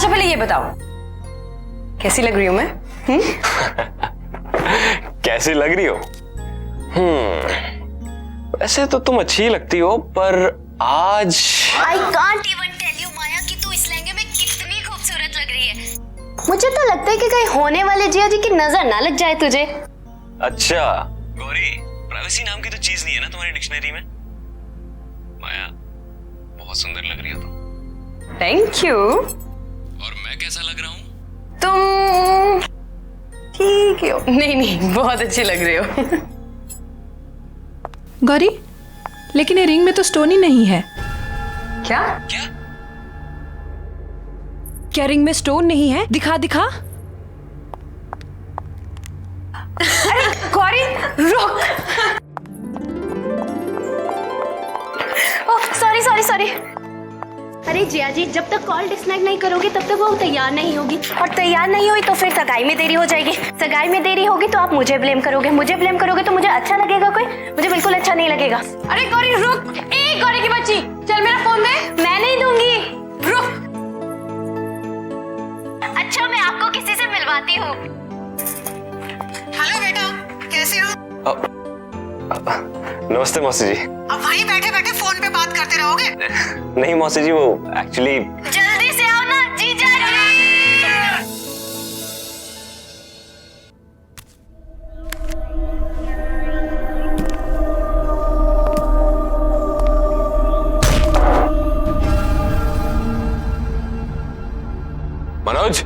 अच्छा पहले ये बताओ, कैसी लग रही हूं मैं? कैसी लग रही हो? वैसे तो तुम अच्छी लगती हो, पर आज I can't even tell you माया कि तू इस लहंगे में कितनी खूबसूरत लग रही है। मुझे तो लगता है कि कहीं होने वाले जिया जी की नजर ना लग जाए तुझे। अच्छा गौरी, प्राइवेसी नाम की तो चीज नहीं है ना तुम्हारी डिक्शनरी में। माया बहुत सुंदर लग रही हो तुम। Thank you. और मैं कैसा लग रहा हूँ? तुम ठीक हो। नहीं बहुत अच्छी लग रही हो। गौरी, लेकिन ये रिंग में तो स्टोन ही नहीं है। क्या? क्या रिंग में स्टोन नहीं है? दिखा दिखा। अरे गौरी रुक। Oh sorry. अरे जिया जी, जब तक कॉल डिस्कनेक्ट नहीं करोगे तब तक वो तैयार नहीं होगी, और तैयार नहीं हुई तो फिर सगाई में देरी हो जाएगी। सगाई में देरी होगी तो आप मुझे ब्लेम करोगे, मुझे ब्लेम करोगे तो मुझे अच्छा लगेगा कोई? मुझे बिल्कुल अच्छा नहीं लगेगा। अरे गौरी रुक। ए गौरी की बच्ची, चल मेरा फोन दे। मैं नहीं दूंगी। रुक। अच्छा मैं आपको किसी से मिलवाती हूँ। हेलो बेटा, कैसे हो? नमस्ते मौसी जी। अब वहीं बैठे बैठे फोन पे बात करते रहोगे? नहीं मौसी जी, वो एक्चुअली जल्दी से आओ ना जीजा जी। मनोज,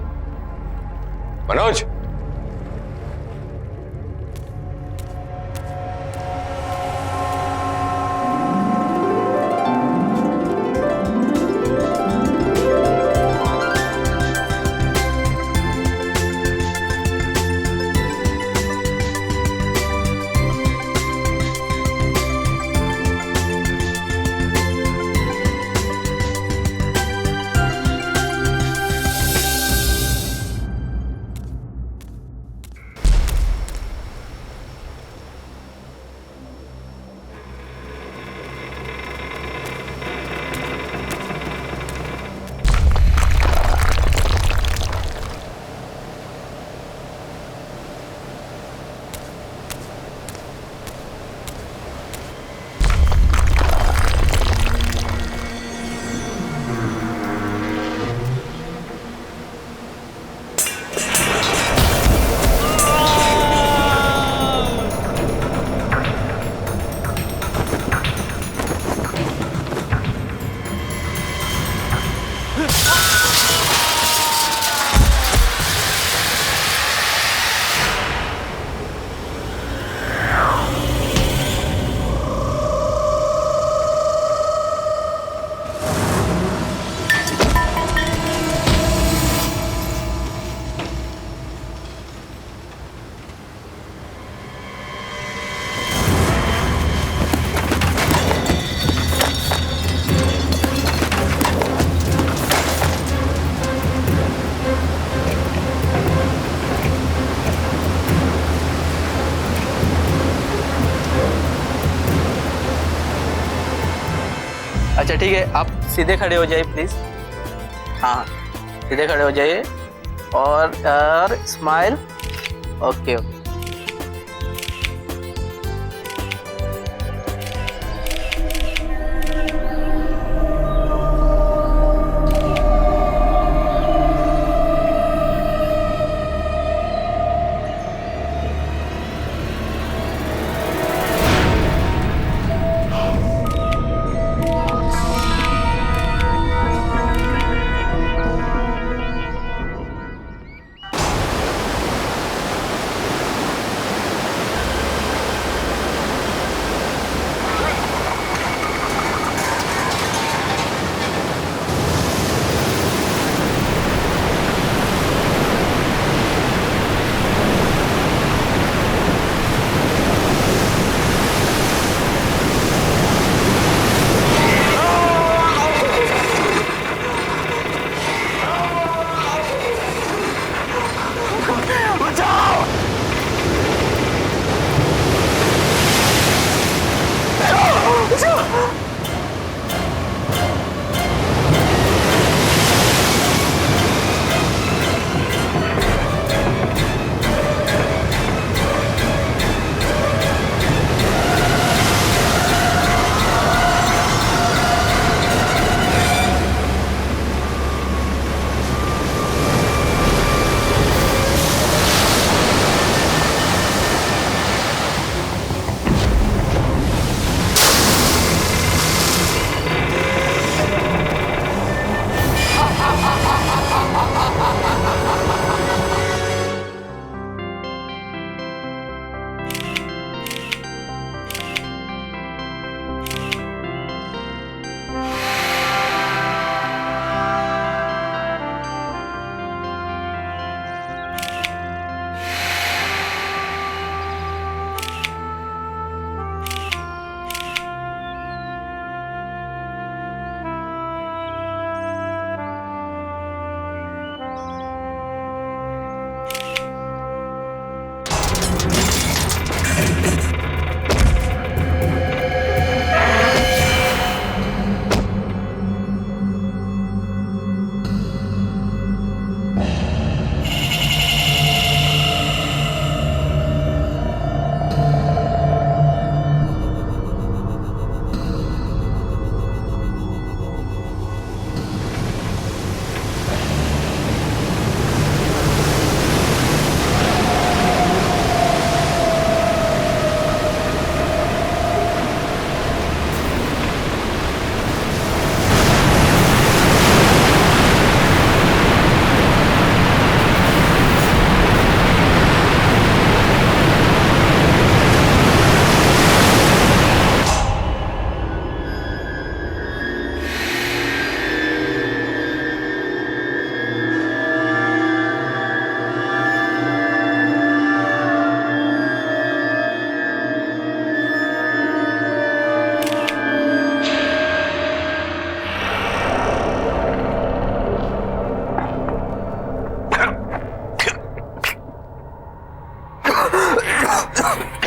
अच्छा ठीक है, आप सीधे खड़े हो जाइए प्लीज। हाँ सीधे खड़े हो जाइए और स्माइल। Okay okay.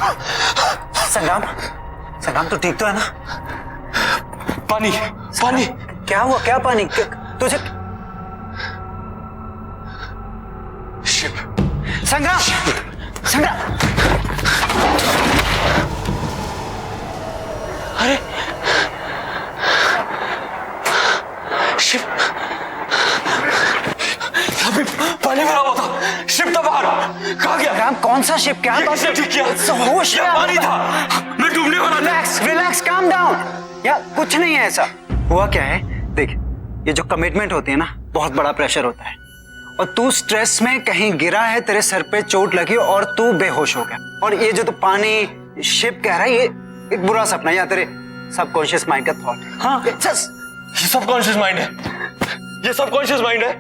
संग्राम, संग्राम तू ठीक तो है ना? पानी पानी। क्या हुआ? क्या पानी? तुझे शिप। संग्राम, संग्राम, अरे शिप, अभी पानी भरा हुआ था, शिप था बाहर, कहाँ गया? संग्राम कौन सा शिप? क्या बात किसने ठीक किया? होश में पानी था, मैं डूबने वाला था। Relax, relax, calm down. यार कुछ नहीं है ऐसा। हुआ क्या है देख, ये जो कमिटमेंट होती है ना, बहुत बड़ा प्रेशर होता है, और तू स्ट्रेस में कहीं गिरा है, तेरे सर पे चोट लगी और तू बेहोश हो गया। और ये जो तू पानी शिप कह रहा है, ये एक बुरा सपना है या तेरे सबकॉन्शियस माइंड का थॉट है। हाँ ये सबकॉन्शियस माइंड है, ये सबकॉन्शियस माइंड है,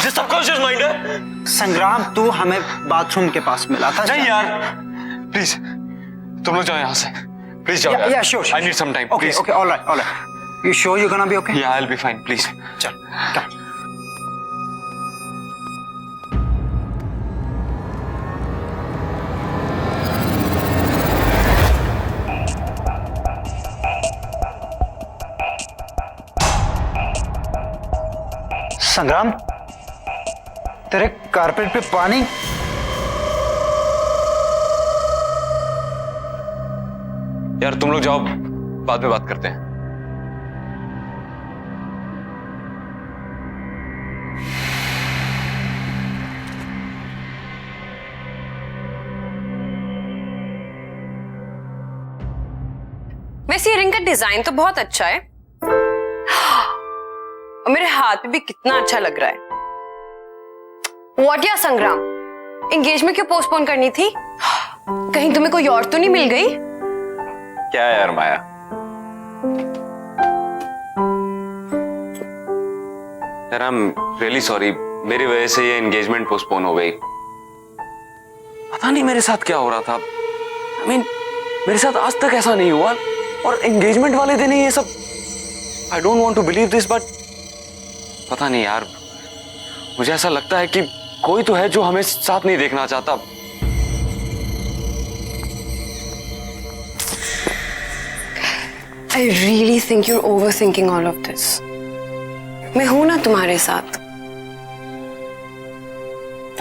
ये सबकॉन्शियस माइंड है। संग्राम तू हमें बाथरूम के पास मिला था। नहीं यार, प्लीज तुम लोग जाओ यहाँ से, प्लीज जाओ। Yeah, sure, sure. I need some time, Okay, please. okay, all right, all right. You sure you're gonna be okay? Yeah, I'll be fine, please. चल, come. संग्राम, तेरे कारपेट पे पानी। यार तुम लोग जाओ, बाद में बात करते हैं। वैसे ये रिंग का डिजाइन तो बहुत अच्छा है और मेरे हाथ पे भी कितना अच्छा लग रहा है। व्हाट या संग्राम, एंगेजमेंट क्यों पोस्टपोन करनी थी? कहीं तुम्हें कोई और तो नहीं मिल गई? क्या यार माया, यार आई एम रियली सॉरी, मेरी वजह से ये एंगेजमेंट पोस्टपोन हो गई। पता नहीं मेरे साथ क्या हो रहा था। I mean, मेरे साथ आज तक ऐसा नहीं हुआ, और एंगेजमेंट वाले दिन ही ये सब। I don't want to believe this, but पता नहीं यार, मुझे ऐसा लगता है कि कोई तो है जो हमें साथ नहीं देखना चाहता। I really think you're overthinking all of this. मैं हूं ना तुम्हारे साथ।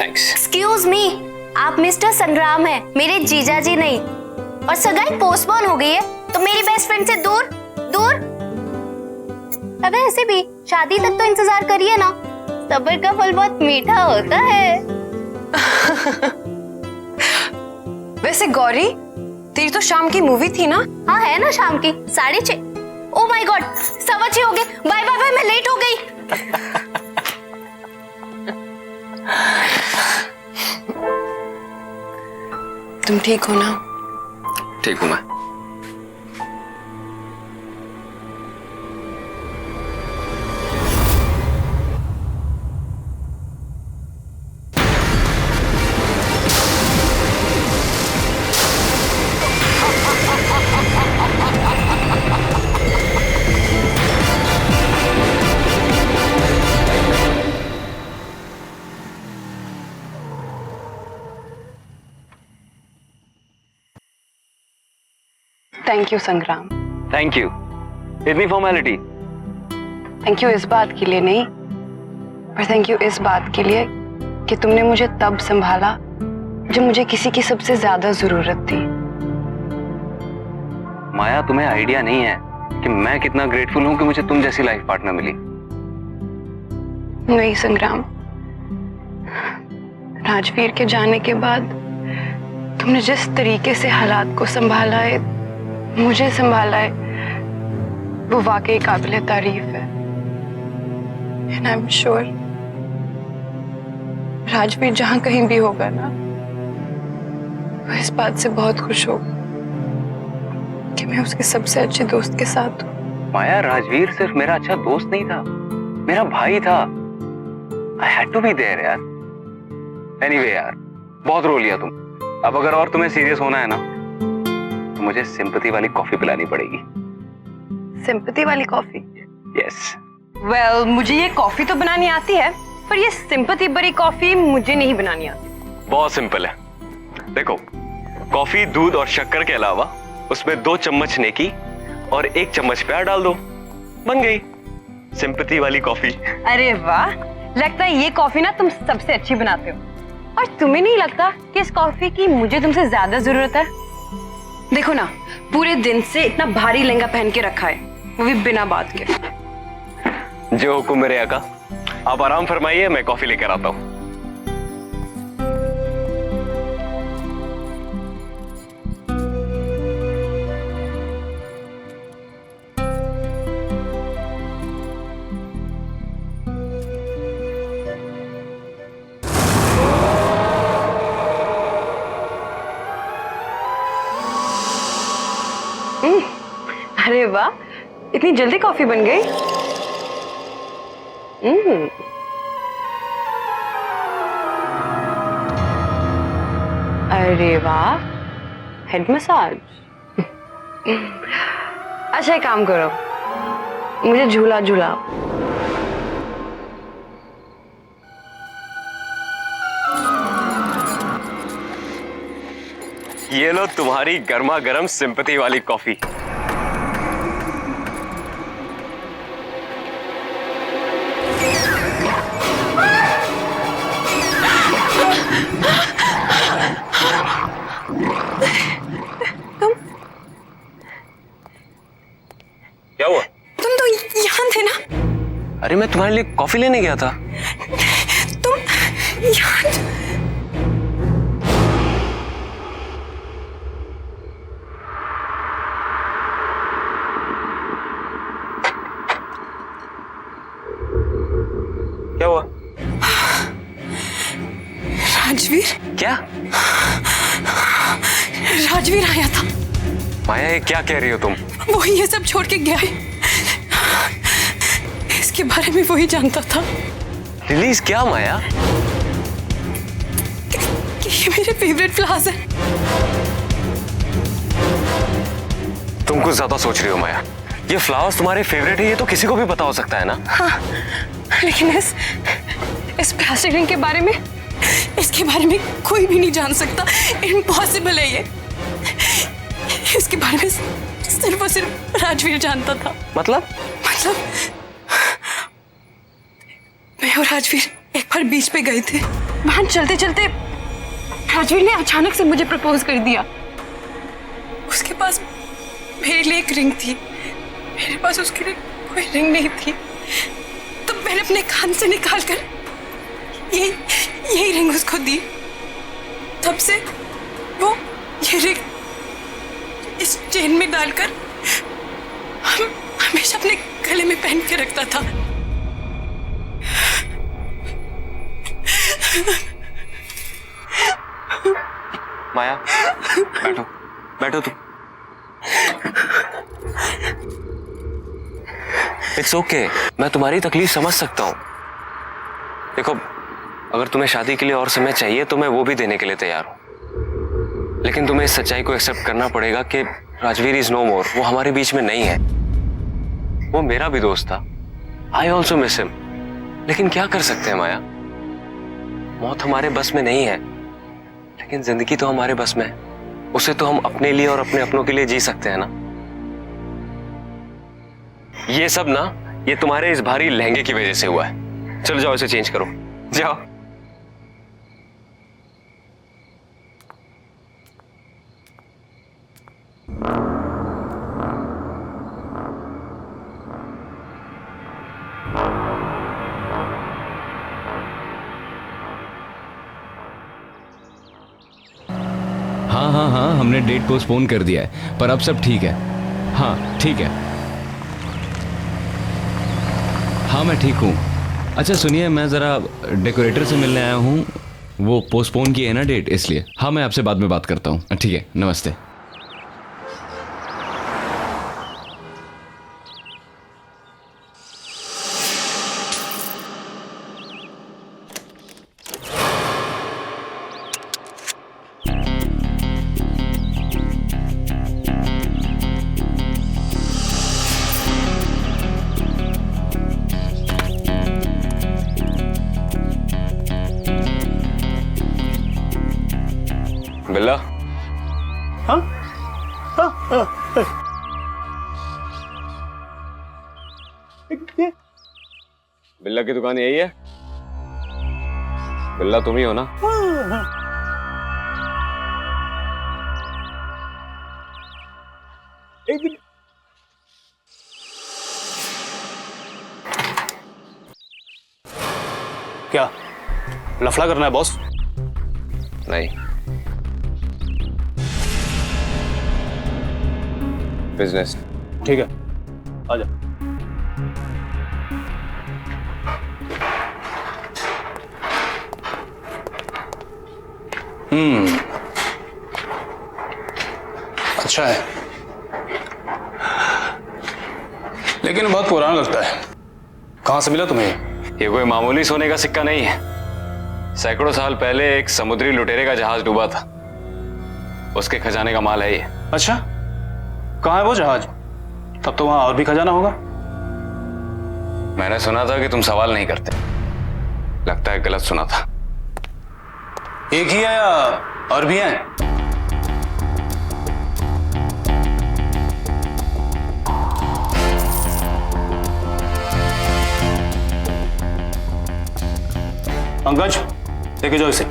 थैंक्स। एक्सक्यूज मी, आप मिस्टर संग्राम हैं, मेरे जीजा जी नहीं। और सगाई पोस्टपोन हो गई है तो मेरी बेस्ट फ्रेंड से दूर दूर। अब ऐसे भी शादी तक तो इंतजार करिए ना, सब्र का फल बहुत मीठा होता है। वैसे गौरी, तेरी तो शाम की मूवी थी ना? हाँ है ना, शाम की 6:30। ओ माय गॉड, 6:15 हो गए। बाय बाय बाय, मैं लेट हो गई। तुम ठीक हो ना? ठीक हूं मैं। थैंक यू संग्राम। थैंक यू, इतनी फॉर्मेलिटी। थैंक यू इस बात के लिए नहीं, पर थैंक यू इस बात के लिए कि तुमने मुझे तब संभाला जब मुझे किसी की सबसे ज्यादा जरूरत थी। माया, तुम्हें आइडिया नहीं है कि मैं कितना ग्रेटफुल हूं कि मुझे तुम जैसी लाइफ पार्टनर मिली। नहीं संग्राम, राजवीर के जाने के बाद तुमने जिस तरीके से हालात को संभाला है, मुझे संभाला है, वो वाकई काबिल तारीफ है। And I am sure Rajveer जहां कहीं भी होगा ना, वो इस बात से बहुत खुश होगा कि मैं उसके सबसे अच्छे दोस्त के साथ हूँ। माया, राजवीर सिर्फ मेरा अच्छा दोस्त नहीं था, मेरा भाई था। I had to be there यार। एनीवे यार, बहुत रो लिया तुम। अब अगर और तुम्हें सीरियस होना है ना, तो मुझे सिंपैथी वाली कॉफी पिलानी पड़ेगी। सिंपैथी वाली कॉफी? यस। वेल, मुझे ये कॉफी तो बनानी आती है, पर ये सिंपैथी भरी कॉफी मुझे नहीं बनानी आती। बहुत सिंपल है। देखो, कॉफी दूध और शक्कर के अलावा उसमें 2 चम्मच नेकी और 1 चम्मच प्यार डाल दो, बन गई सिंपैथी वाली कॉफी। अरे वाह, लगता है ये कॉफी ना तुम सबसे अच्छी बनाते हो। और तुम्हें नहीं लगता कि इस कॉफी की मुझे तुमसे ज्यादा जरूरत है? देखो ना, पूरे दिन से इतना भारी लहंगा पहन के रखा है, वो भी बिना बात के। जो हुक्म मेरे आका, आप आराम फरमाइए, मैं कॉफी लेकर आता हूँ। अरे वाह, इतनी जल्दी कॉफी बन गई। अरे वाह, हेड मसाज। अच्छा एक काम करो, मुझे झूला झूलाओ। ये लो तुम्हारी गर्मा गर्म सिंपैथी वाली कॉफी। क्या हुआ? तुम तो यहाँ थे ना? अरे मैं तुम्हारे लिए कॉफी लेने गया था। तुम यहाँ? क्या हुआ? राजवीर? क्या? राजवीर आया था। माया, ये क्या कह रही हो तुम? वो ये सब छोड़ के गया है। इसके बारे में वही जानता था। रिलीज क्या माया? कि ये मेरे फेवरेट फ्लावर्स है। तुम कुछ ज्यादा सोच रही हो माया। ये फ्लावर्स तुम्हारे फेवरेट है, ये तो किसी को भी पता हो सकता है ना। हाँ, लेकिन इस प्लास्टिक रिंग के बारे में, इसके बारे में कोई भी नहीं जान सकता। इम्पॉसिबल है ये। इसके बारे में सिर्फ और सिर्फ राजवीर जानता था। मतलब मैं और राजवीर एक बार बीच पे गए थे। वहां चलते चलते राजवीर ने अचानक से मुझे प्रपोज कर दिया। उसके पास मेरे लिए एक रिंग थी, मेरे पास उसके लिए कोई रिंग नहीं थी। तो मैंने अपने कान से निकाल कर यही रिंग उसको दी। तब से वो ये रिंग इस चेन में डालकर हमेशा अपने गले में पहन के रखता था। माया, बैठो बैठो तुम। इट्स ओके, मैं तुम्हारी तकलीफ समझ सकता हूँ। देखो, अगर तुम्हें शादी के लिए और समय चाहिए तो मैं वो भी देने के लिए तैयार हूँ, लेकिन तुम्हें इस सच्चाई को एक्सेप्ट करना पड़ेगा कि राजवीर इज नो मोर। वो हमारे बीच में नहीं है। वो मेरा भी दोस्त था। I also miss him. लेकिन क्या कर सकते हैं माया, मौत हमारे बस में नहीं है, लेकिन जिंदगी तो हमारे बस में है। उसे तो हम अपने लिए और अपने अपनों के लिए जी सकते हैं ना। ये सब ना, ये तुम्हारे इस भारी लहंगे की वजह से हुआ है। चलो जाओ, इसे चेंज करो, जाओ। हाँ, हमने डेट पोस्टपोन कर दिया है, पर अब सब ठीक है। हाँ ठीक है। हाँ मैं ठीक हूँ। अच्छा सुनिए, मैं ज़रा डेकोरेटर से मिलने आया हूँ। वो पोस्टपोन की है ना डेट, इसलिए। हाँ मैं आपसे बाद में बात करता हूँ। ठीक है, नमस्ते। बिल्ला बिल्ला की दुकान यही है? बिल्ला तुम ही हो ना? क्या लफड़ा करना है बॉस? नहीं, बिजनेस। ठीक है, आ जा। अच्छा है, लेकिन बहुत पुराना लगता है। कहां से मिला तुम्हें? ये कोई मामूली सोने का सिक्का नहीं है। सैकड़ों साल पहले एक समुद्री लुटेरे का जहाज डूबा था, उसके खजाने का माल है ये। अच्छा, कहां है वो जहाज? तब तो वहां और भी खजाना होगा। मैंने सुना था कि तुम सवाल नहीं करते। लगता है गलत सुना था। एक ही है या और भी हैं? पंकज, लेके जाओ इसे।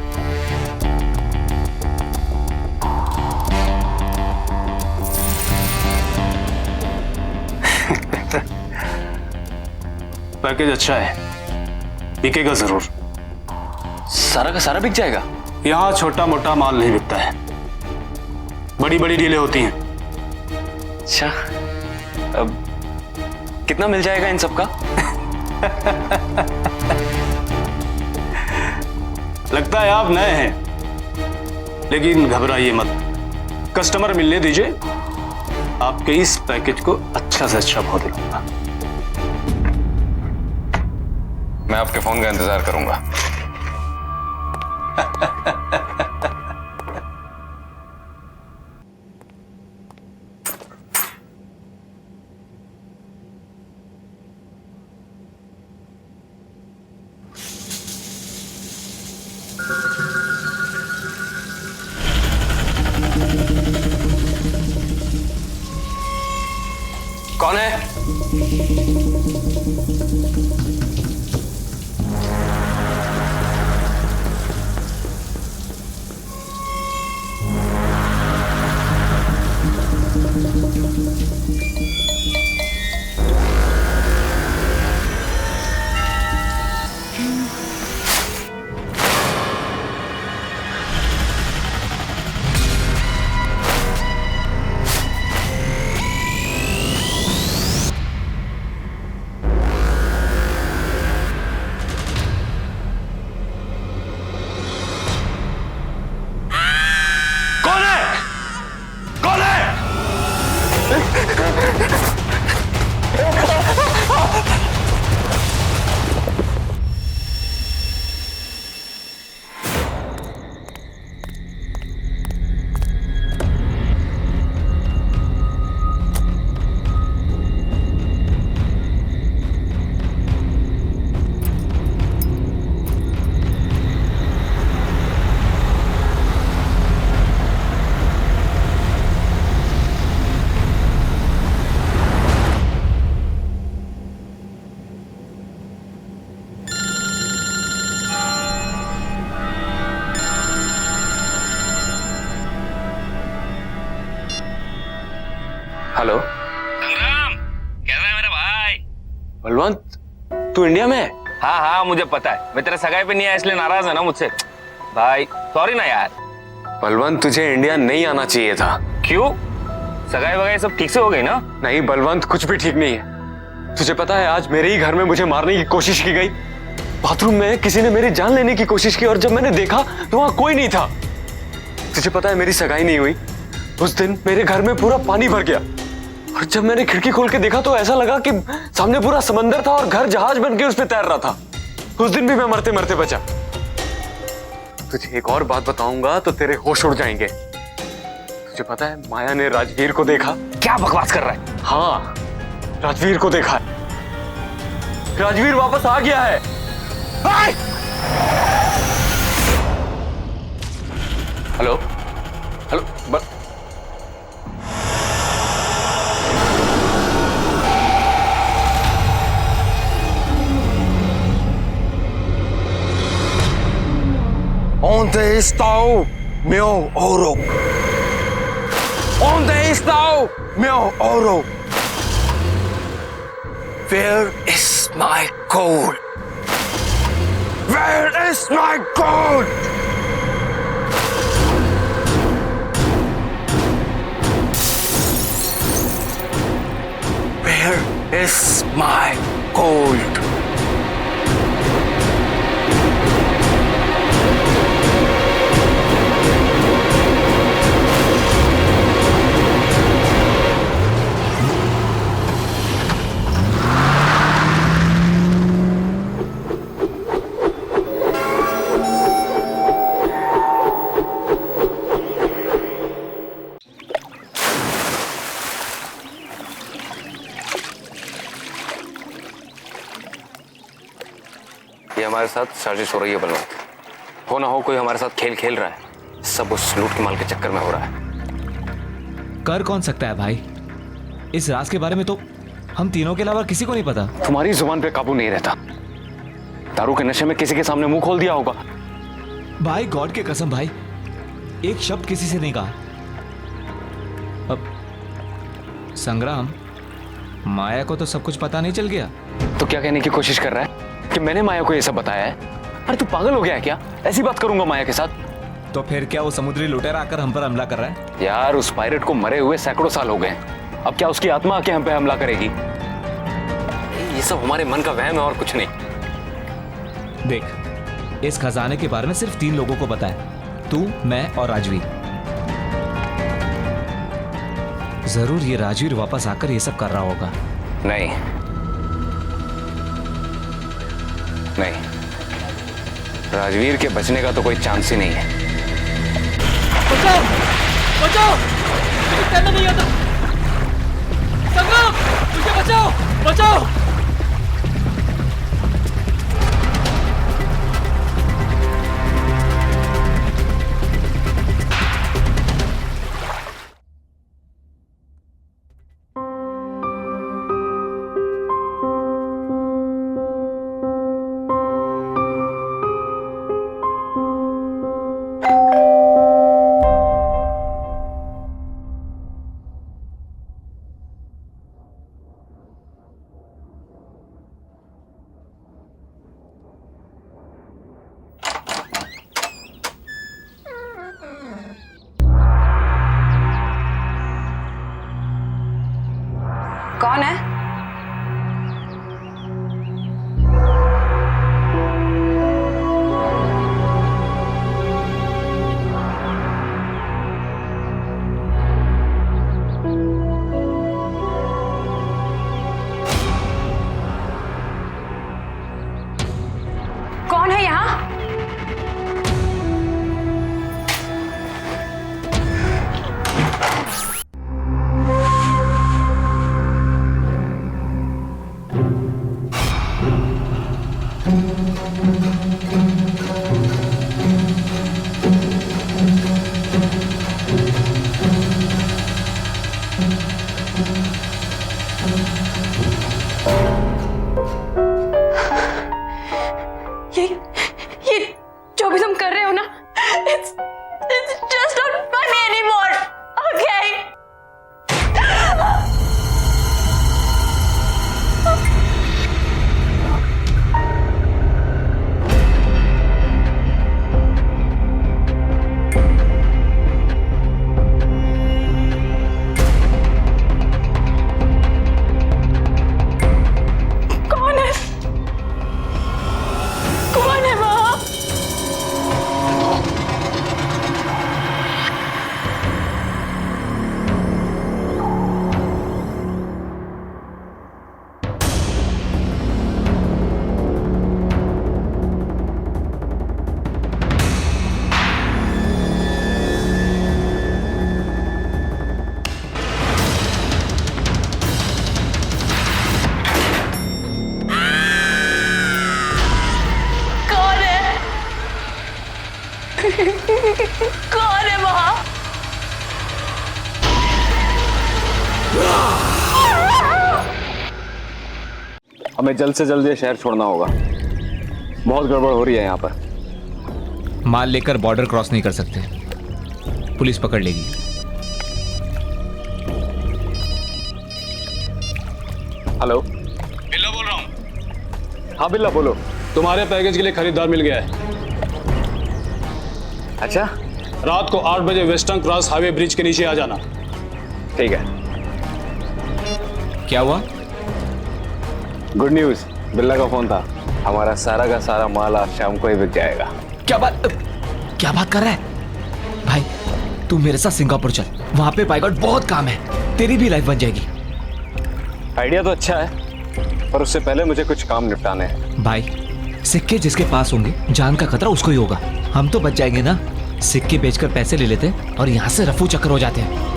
पैकेज अच्छा है, बिकेगा जरूर। सारा का सारा बिक जाएगा? यहां छोटा मोटा माल नहीं बिकता है, बड़ी बड़ी डीलें होती हैं। अच्छा, अब कितना मिल जाएगा इन सब का? लगता है आप नए हैं, लेकिन घबराइए मत, कस्टमर मिलने दीजिए, आपके इस पैकेज को अच्छा से अच्छा भाव दिलाऊंगा। मैं आपके फोन का इंतजार करूंगा। कौन है? हेलो संग्राम, कैसा है मेरा भाई? बलवंत, तू इंडिया में है? हाँ हाँ, मुझे पता है। मैं तेरे सगाई पे नहीं आया इसलिए नाराज है ना मुझसे। भाई सॉरी ना यार। बलवंत, तुझे इंडिया नहीं आना चाहिए था। क्यों? सगाई वगाई सब ठीक से हो गई ना? नहीं बलवंत, कुछ भी ठीक नहीं है। तुझे पता है, आज मेरे ही घर में मुझे मारने की कोशिश की गई। बाथरूम में किसी ने मेरी जान लेने की कोशिश की और जब मैंने देखा तो वहां कोई नहीं था। तुझे पता है, मेरी सगाई नहीं हुई। उस दिन मेरे घर में पूरा पानी भर गया और जब मैंने खिड़की खोल के देखा तो ऐसा लगा कि सामने पूरा समंदर था और घर जहाज बन के उस पर तैर रहा था। उस दिन भी मैं मरते मरते बचा। तुझे एक और बात बताऊंगा तो तेरे होश उड़ जाएंगे। तुझे पता है, माया ने राजवीर को देखा। क्या बकवास कर रहा है? हाँ, राजवीर को देखा है। राजवीर वापस आ गया है। Hello, hello Onde está o meu ouro? Onde está o meu ouro? Where is my gold? Where is my gold? Where is my gold? ये हमारे साथ साजिश हो रही है बलवंत। हो ना हो कोई हमारे साथ खेल खेल रहा है। सब उस लूट के माल के चक्कर में हो रहा है। कर कौन सकता है भाई? इस राज के बारे में तो हम तीनों के अलावा किसी को नहीं पता। तुम्हारी जुबान पे काबू नहीं रहता। दारू के नशे में किसी के सामने मुंह खोल दिया होगा। भाई गॉड के कसम भाई, एक शब्द किसी से नहीं कहा। अब संग्राम, माया को तो सब कुछ पता नहीं चल गया? तो क्या कहने की कोशिश कर रहा है कि मैंने माया को ये सब बताया है? अरे तू पागल हो गया है क्या? ऐसी बात करूंगा माया के साथ? तो फिर क्या वो समुद्री लुटेरा आकर हम पर हमला कर रहा है? यार उस पायरेट को मरे हुए सैकड़ों साल हो गए। अब क्या उसकी आत्मा आके हम पे हमला करेगी? ये सब हमारे मन का वहम है और कुछ नहीं। देख, इस खजाने के बारे में सिर्फ 3 लोगों को पता है, तू, मैं और राजवीर। जरूर ये राजवीर वापस आकर ये सब कर रहा होगा। नहीं नहीं, राजवीर के बचने का तो कोई चांस ही नहीं है। बचाओ बचाओ, मुझे करना नहीं आता। संगम, मुझे बचाओ बचाओ। हमें जल्द से जल्द ये शहर छोड़ना होगा। बहुत गड़बड़ हो रही है यहाँ पर। माल लेकर बॉर्डर क्रॉस नहीं कर सकते, पुलिस पकड़ लेगी। हेलो, बिल्ला बोल रहा हूँ। हाँ बिल्ला बोलो। तुम्हारे पैकेज के लिए खरीदार मिल गया है। अच्छा, रात को 8 बजे वेस्टर्न क्रॉस हाईवे ब्रिज के नीचे आ जाना। ठीक है। क्या हुआ? गुड न्यूज, बिल्ला का फोन था। हमारा सारा का सारा माल आज शाम को ही बिक जाएगा। क्या बात कर रहा है भाई? तू मेरे साथ सिंगापुर चल, वहां पे बाय गॉड बहुत काम है, तेरी भी लाइफ बन जाएगी। आइडिया तो अच्छा है, पर उससे पहले मुझे कुछ काम निपटाने हैं। भाई, सिक्के जिसके पास होंगे जान का खतरा उसको ही होगा। हम तो बच जाएंगे ना, सिक्के बेचकर पैसे ले लेते और यहाँ से रफू चक्कर हो जाते हैं।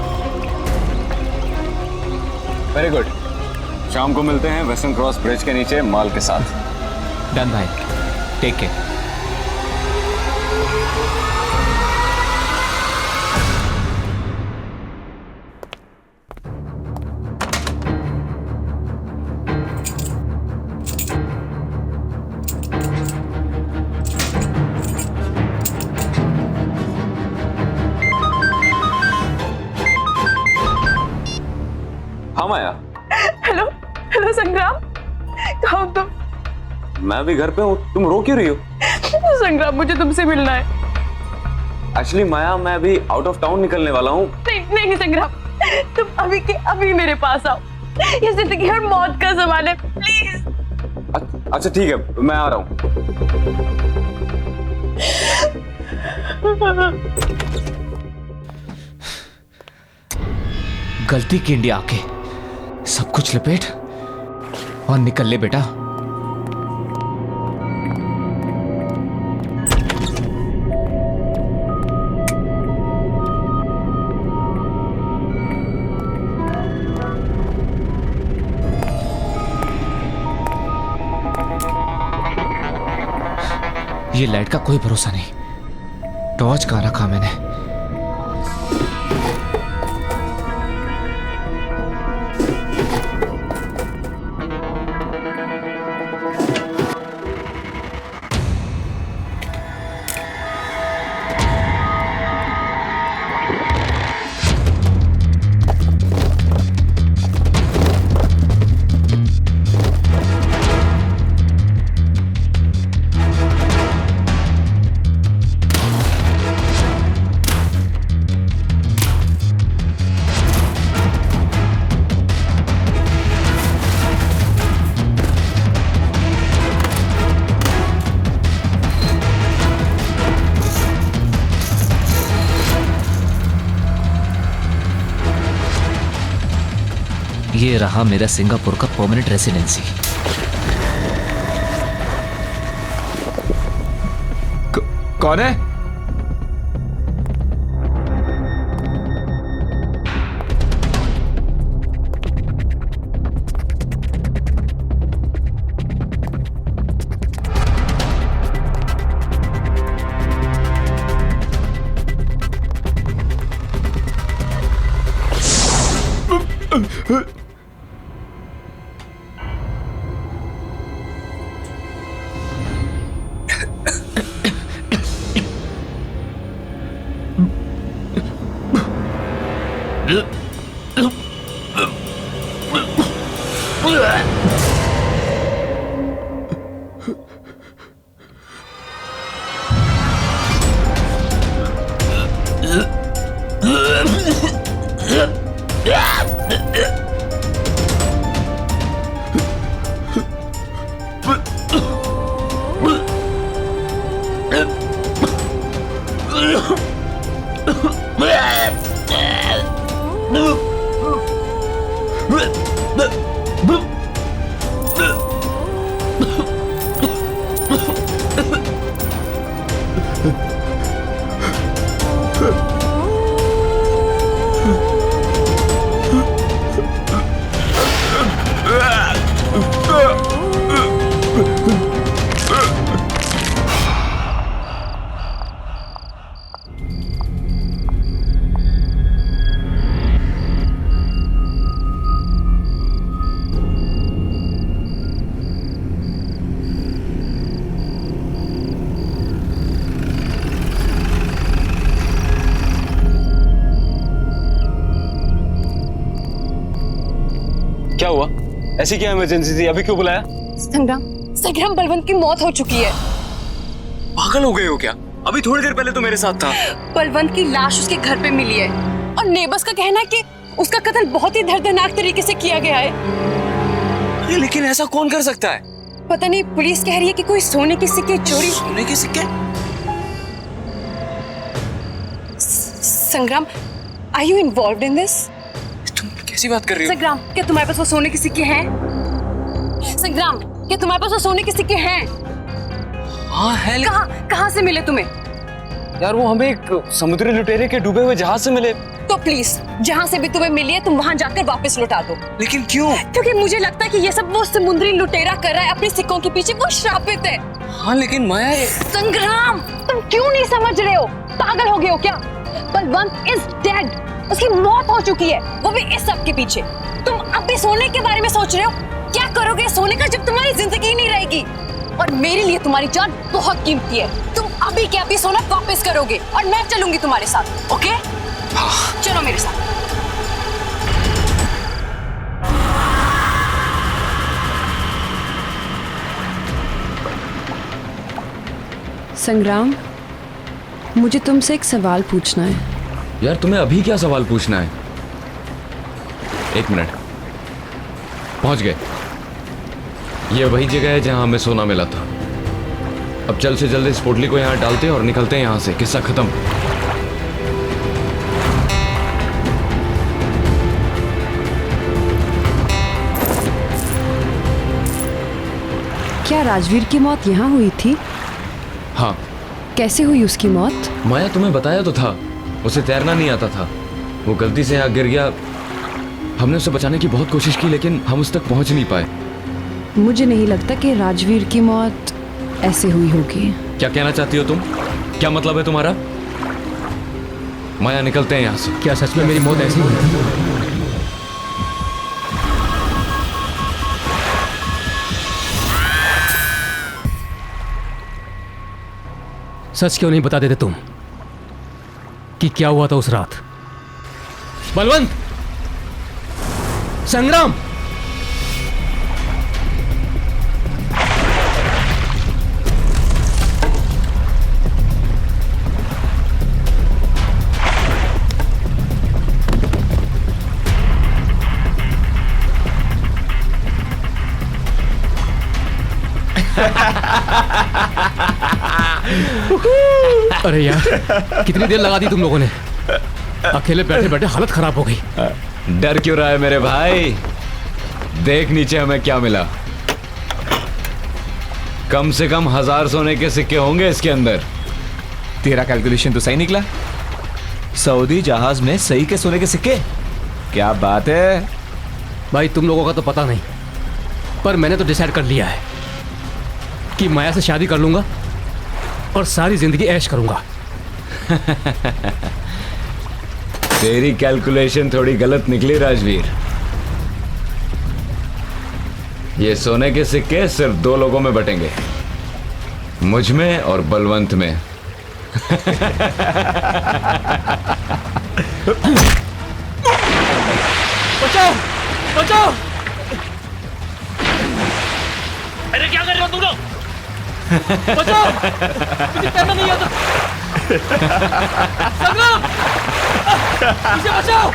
वेरी गुड, शाम को मिलते हैं वेस्टर्न क्रॉस ब्रिज के नीचे माल के साथ। डन भाई, टेक केयर। हाँ माया। हेलो हेलो संग्राम, कहाँ हो तुम? मैं भी घर पे हूँ, तुम रो क्यों रही हो? संग्राम, मुझे तुमसे मिलना है। एक्चुअली माया, मैं अभी आउट ऑफ टाउन निकलने वाला हूँ। नहीं संग्राम, तुम अभी के अभी मेरे पास आओ। ये जिंदगी और मौत का सवाल है, प्लीज। अच्छा ठीक है, मैं आ रहा हूँ। गलती की इंडिया आके सब कुछ लपेट और निकल ले बेटा। ये लाइट का कोई भरोसा नहीं, टॉर्च कहाँ रखा मैंने? ये रहा मेरा सिंगापुर का परमानेंट रेसिडेंसी। कौन है? हुआ? ऐसी क्या इमरजेंसी थी? अभी क्यों बुलाया? संग्राम बलवंत की मौत हो चुकी है। पागल हो गए हो क्या? अभी थोड़ी देर पहले तो मेरे साथ था। बलवंत की लाश उसके घर पे मिली है और नेबर्स का कहना है कि उसका कत्ल बहुत ही दर्दनाक तरीके से किया गया है। अरे लेकिन ऐसा कौन कर सकता है? पता नहीं, पुलिस कह रही है कि कोई सोने के सिक्के चोरी। सोने के सिक्के? Sangram, are you involved in this? तुम कैसी बात कर रही हो? संग्राम, क्या तुम्हारे पास वो सोने के सिक्के हैं? संग्राम, क्या तुम्हारे पास वो सोने के सिक्के हैं? हाँ है। कहाँ से मिले तुम्हें? यार वो हमें एक समुद्री लुटेरे के डूबे हुए जहाज से मिले। तो प्लीज, जहाँ से भी तुम्हें मिली है तुम वहाँ जाकर वापस लौटा दो। लेकिन क्यों? क्योंकि मुझे लगता है कि ये सब वो समुद्री लुटेरा कर रहा है अपने सिक्कों के पीछे। वो श्रापित है। हाँ लेकिन माया। संग्राम, तुम क्यों नहीं समझ रहे हो? पागल हो गए हो क्या? Balwant is dead. उसकी मौत हो चुकी है, वो भी इस सब के पीछे। तुम अब भी सोने के बारे में सोच रहे हो? क्या करोगे सोने का जब तुम्हारी जिंदगी नहीं रहेगी? और मेरे लिए तुम्हारी जान बहुत कीमती है। तुम अभी के अभी सोना वापस करोगे और मैं चलूंगी तुम्हारे साथ। ओके? चलो मेरे साथ। संग्राम, मुझे तुमसे एक सवाल पूछना है। यार तुम्हें अभी क्या सवाल पूछना है? एक मिनट, पहुंच गए। ये वही जगह है जहां हमें सोना मिला था। अब जल्द से जल्द इस पोटली को यहाँ डालते हैं और निकलते हैं यहाँ से। किस्सा खत्म। क्या राजवीर की मौत यहाँ हुई थी? हाँ। कैसे हुई उसकी मौत? माया तुम्हें बताया तो था, उसे तैरना नहीं आता था। वो गलती से यहाँ गिर गया। हमने उसे बचाने की बहुत कोशिश की लेकिन हम उस तक पहुंच नहीं पाए। मुझे नहीं लगता कि राजवीर की मौत ऐसे हुई होगी। क्या कहना चाहती हो तुम? क्या मतलब है तुम्हारा? माया निकलते हैं यहाँ से। क्या सच में मेरी मौत ऐसी हुई? सच क्यों नहीं बता देते तुम कि क्या हुआ था उस रात? बलवंत, संग्राम, अरे यार, कितनी देर लगा दी तुम लोगों ने? अकेले बैठे बैठे हालत खराब हो गई। डर क्यों रहा है मेरे भाई? देख नीचे हमें क्या मिला। कम से कम 1000 सोने के सिक्के होंगे इसके अंदर। तेरा कैलकुलेशन तो सही निकला। सऊदी जहाज में सही के सोने के सिक्के? क्या बात है भाई। तुम लोगों का तो पता नहीं, पर मैंने तो डिसाइड कर लिया है कि माया से शादी कर लूंगा और सारी जिंदगी ऐश करूंगा। तेरी कैलकुलेशन थोड़ी गलत निकली राजवीर। ये सोने के सिक्के सिर्फ 2 लोगों में बटेंगे, मुझ में और बलवंत में। बचाओ, बचाओ! अरे क्या कर रहे हो तुम लोग? बचाओ! मुझे तैरना नहीं आता। संग्राम, मुझे बचाओ!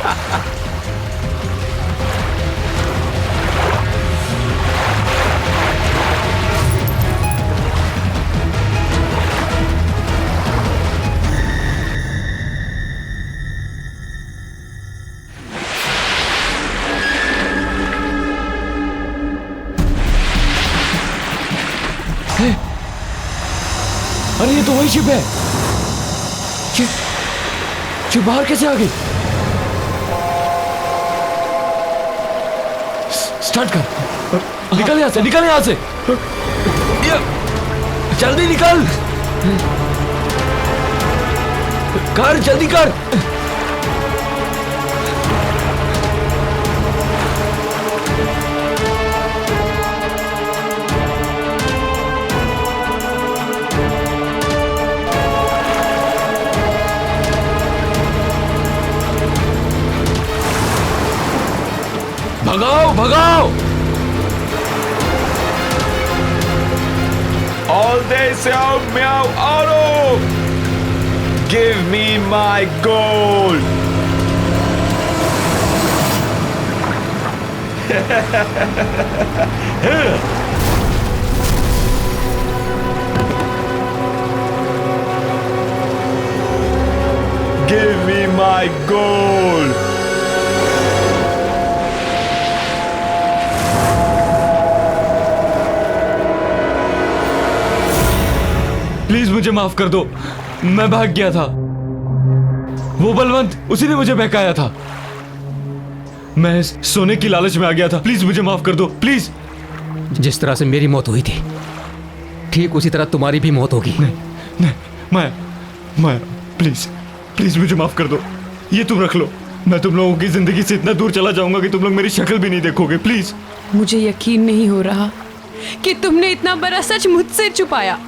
अरे ये तो वही शिप है। शिप बाहर कैसे आ गई? स्टार्ट कर। निकल यहां से, निकल यहां से। जल्दी निकल। कर, जल्दी कर। भगाओ भगाओ। All day Xiao Miao Auto! Give me my gold! Give me my gold! Please मुझे माफ कर दो, मैं भाग गया था। वो बलवंत, उसी ने मुझे बहकाया था। मैं सोने की लालच में आ गया था। प्लीज मुझे माफ कर दो, प्लीज। जिस तरह से मेरी मौत हुई थी, ठीक उसी तरह तुम्हारी भी मौत होगी। नहीं, मैं प्लीज प्लीज मुझे माफ कर दो। ये तुम रख लो। मैं तुम लोगों की जिंदगी से इतना दूर चला जाऊंगा कि तुम लोग मेरी शक्ल भी नहीं देखोगे। प्लीज। मुझे यकीन नहीं हो रहा कि तुमने इतना बड़ा सच मुझसे छुपाया।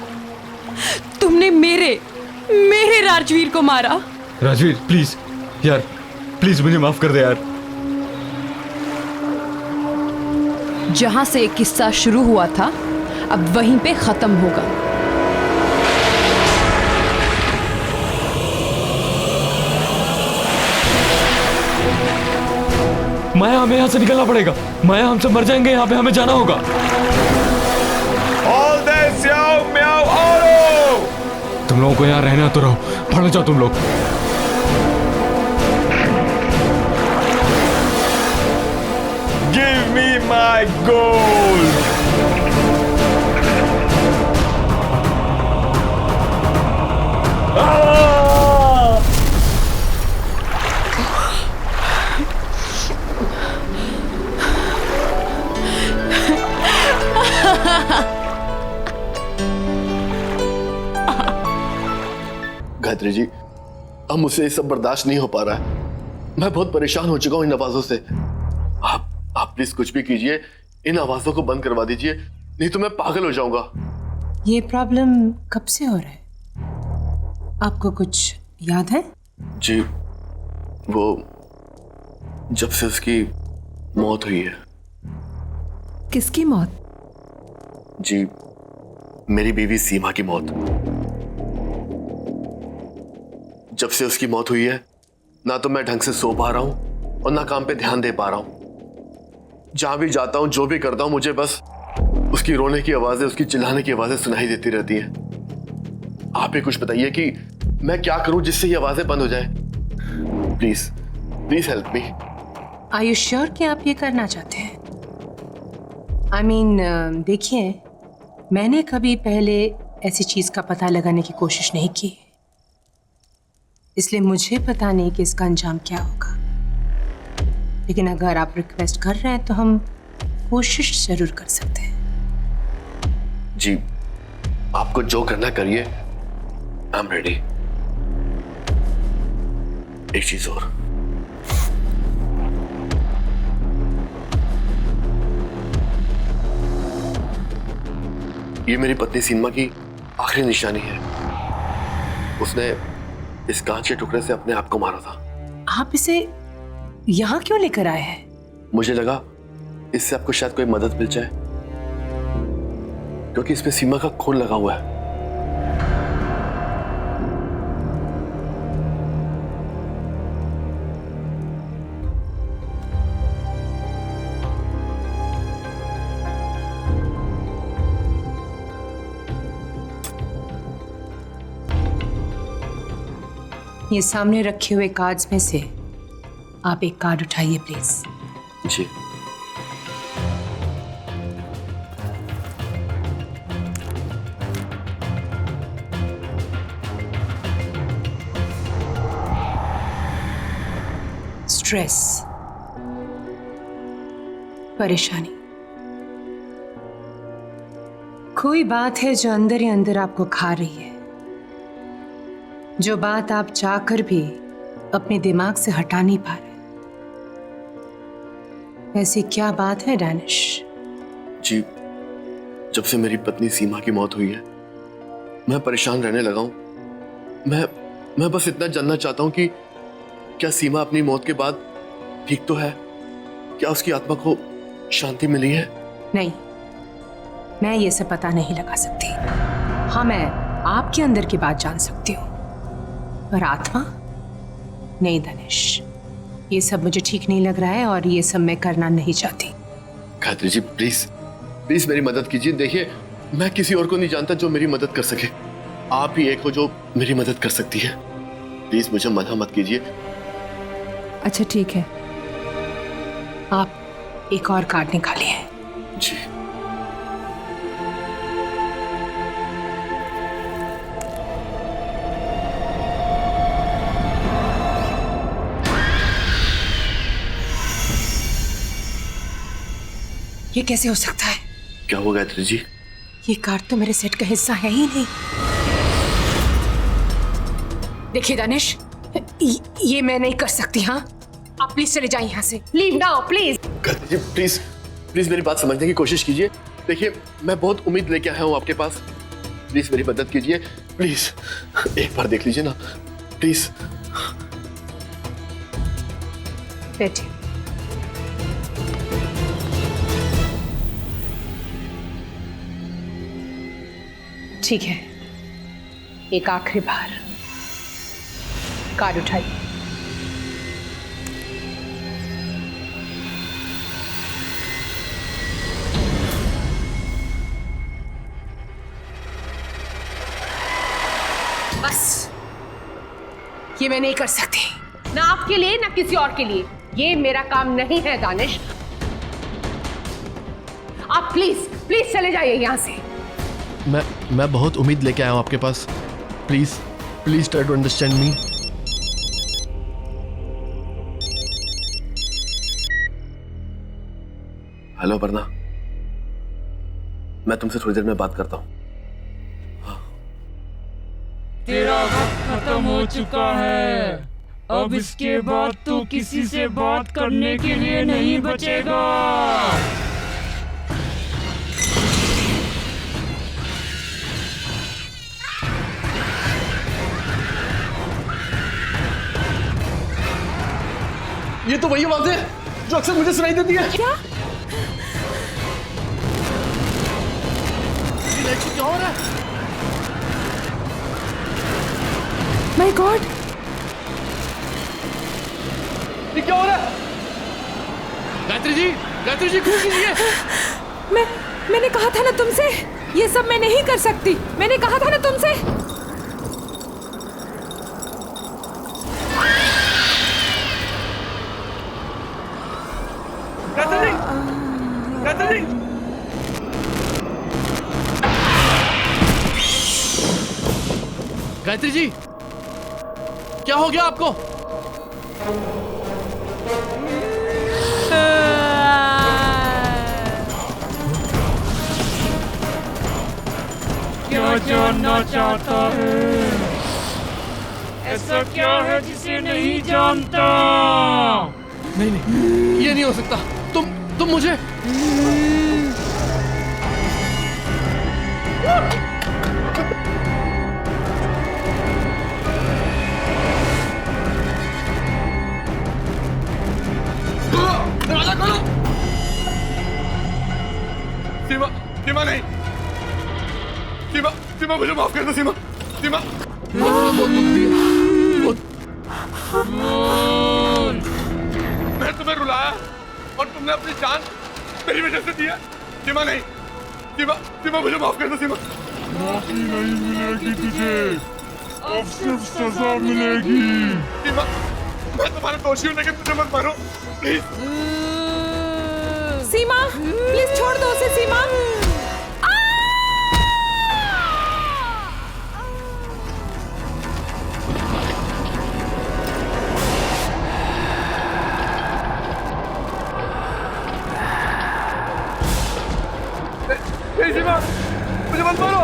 तुमने मेरे राजवीर को मारा। राजवीर प्लीज यार, प्लीज मुझे माफ कर दे यार। जहां से एक किस्सा शुरू हुआ था, अब वहीं पे खत्म होगा। माया, हमें यहाँ से निकलना पड़ेगा। माया, हम सब मर जाएंगे यहाँ पे, हमें जाना होगा। All day Xiao Miao Auto! तुम लोगों को यहाँ रहना तो रहो, पढ़ जाओ तुम लोग। Give me my gold! Gayatri ji, अब मुझसे ये सब बर्दाश्त नहीं हो पा रहा है। मैं बहुत परेशान हो चुका हूँ इन आवाजों से। आप प्लीज कुछ भी कीजिए, इन आवाजों को बंद करवा दीजिए, नहीं तो मैं पागल हो जाऊंगा। ये प्रॉब्लम कब से हो रहा है? आपको कुछ याद है? जी, वो जब से उसकी मौत हुई है। किसकी मौत? जी, मेरी बीवी सीमा की मौत। जब से उसकी मौत हुई है, ना तो मैं ढंग से सो पा रहा हूं और ना काम पे ध्यान दे पा रहा हूं। जहां भी जाता हूं, जो भी करता हूं, मुझे बस उसकी रोने की आवाजें, उसकी चिल्लाने की आवाजें सुनाई देती रहती हैं। आप ही कुछ बताइए कि मैं क्या करूं जिससे ये आवाजें बंद हो जाए। Please please help me. Are you sure कि आप ये करना चाहते हैं? आई मीन, देखिए, मैंने कभी पहले ऐसी चीज का पता लगाने की कोशिश नहीं की, इसलिए मुझे पता नहीं कि इसका अंजाम क्या होगा। लेकिन अगर आप रिक्वेस्ट कर रहे हैं तो हम कोशिश जरूर कर सकते हैं। जी, आपको जो करना करिए, आई एम रेडी। एक चीज और, ये मेरी पत्नी सीमा की आखिरी निशानी है। उसने इस कांच के टुकड़े से अपने आप को मारा था। आप इसे यहां क्यों लेकर आए हैं? मुझे लगा इससे आपको शायद कोई मदद मिल जाए, क्योंकि इसमें सीमा का खून लगा हुआ है। ये सामने रखे हुए कार्ड्स में से आप एक कार्ड उठाइए प्लीज। जी। स्ट्रेस, परेशानी, कोई बात है जो अंदर ही अंदर आपको खा रही है, जो बात आप चाहकर भी अपने दिमाग से हटा नहीं पा रहे। ऐसी क्या बात है डैनिश? जी, जब से मेरी पत्नी सीमा की मौत हुई है, मैं परेशान रहने लगा हूं। मैं बस इतना जानना चाहता हूं कि क्या सीमा अपनी मौत के बाद ठीक तो है? क्या उसकी आत्मा को शांति मिली है? नहीं, मैं ये सब पता नहीं लगा सकती। हाँ, मैं आपके अंदर की बात जान सकती हूँ, पर आत्मा नहीं दानिश, ये सब मुझे ठीक नहीं लग रहा है और ये सब मैं करना नहीं चाहती। गायत्री जी प्लीज प्लीज मेरी मदद कीजिए। देखिए, मैं किसी और को नहीं जानता जो मेरी मदद कर सके। आप ही एक हो जो मेरी मदद कर सकती है। प्लीज मुझे मना मत कीजिए। अच्छा ठीक है, आप एक और कार्ड निकालिए। जी। ये कैसे हो सकता है? क्या हुआ गायत्री जी? ये कार्ड तो मेरे सेट का हिस्सा है ही नहीं। देखिए दानिश, ये मैं नहीं कर सकती। हाँ, आप प्लीज चले जाइए यहाँ से। Leave now please. Gayatri ji please please मेरी बात समझने की कोशिश कीजिए। देखिए, मैं बहुत उम्मीद लेके आया हूँ आपके पास। प्लीज मेरी मदद कीजिए। प्लीज एक बार देख लीजिए ना, प्लीज। बैठिए। ठीक है, एक आखिरी बार कार्ड उठाइए। बस, ये मैं नहीं कर सकती, ना आपके लिए ना किसी और के लिए। ये मेरा काम नहीं है दानिश। आप प्लीज प्लीज चले जाइए यहां से। मैं बहुत उम्मीद लेके आया हूँ आपके पास। Please please try to understand me. Hello Aparna, मैं तुमसे थोड़ी देर में बात करता हूँ। तेरा वक्त खत्म हो चुका है। अब इसके बाद तू किसी से बात करने के लिए नहीं बचेगा। ये तो वही आवाज है जो अक्सर मुझे सुनाई देती है। क्या? क्या हो रहा है? माय गॉड, ये क्या हो रहा है? गायत्री जी कुछ कीजिए। मैंने कहा था ना तुमसे, ये सब मैं नहीं कर सकती। मैंने कहा था ना तुमसे। गायत्री जी, क्या हो गया आपको? क्या जानना चाहता है? ऐसा क्या है जिसे नहीं जानता? नहीं, ये नहीं हो सकता। तुम मुझे दरवाजा खोलो। सीमा नहीं। सीमा मुझे माफ कर दो। सीमा मैं तुम्हें रुलाया और तुमने अपनी जान मेरी वजह से दी है। सीमा नहीं। सीमा मुझे माफ कर दो। सीमा, माफी नहीं मिलेगी तुझे, अब सिर्फ सजा मिलेगी। सीमा, मैं तुम्हारा दोषी हूँ लेकिन तुझे मत मारो प्लीज। सीमा प्लीज छोड़ दो उसे। सीमा, सीमा मुझे मत मारो।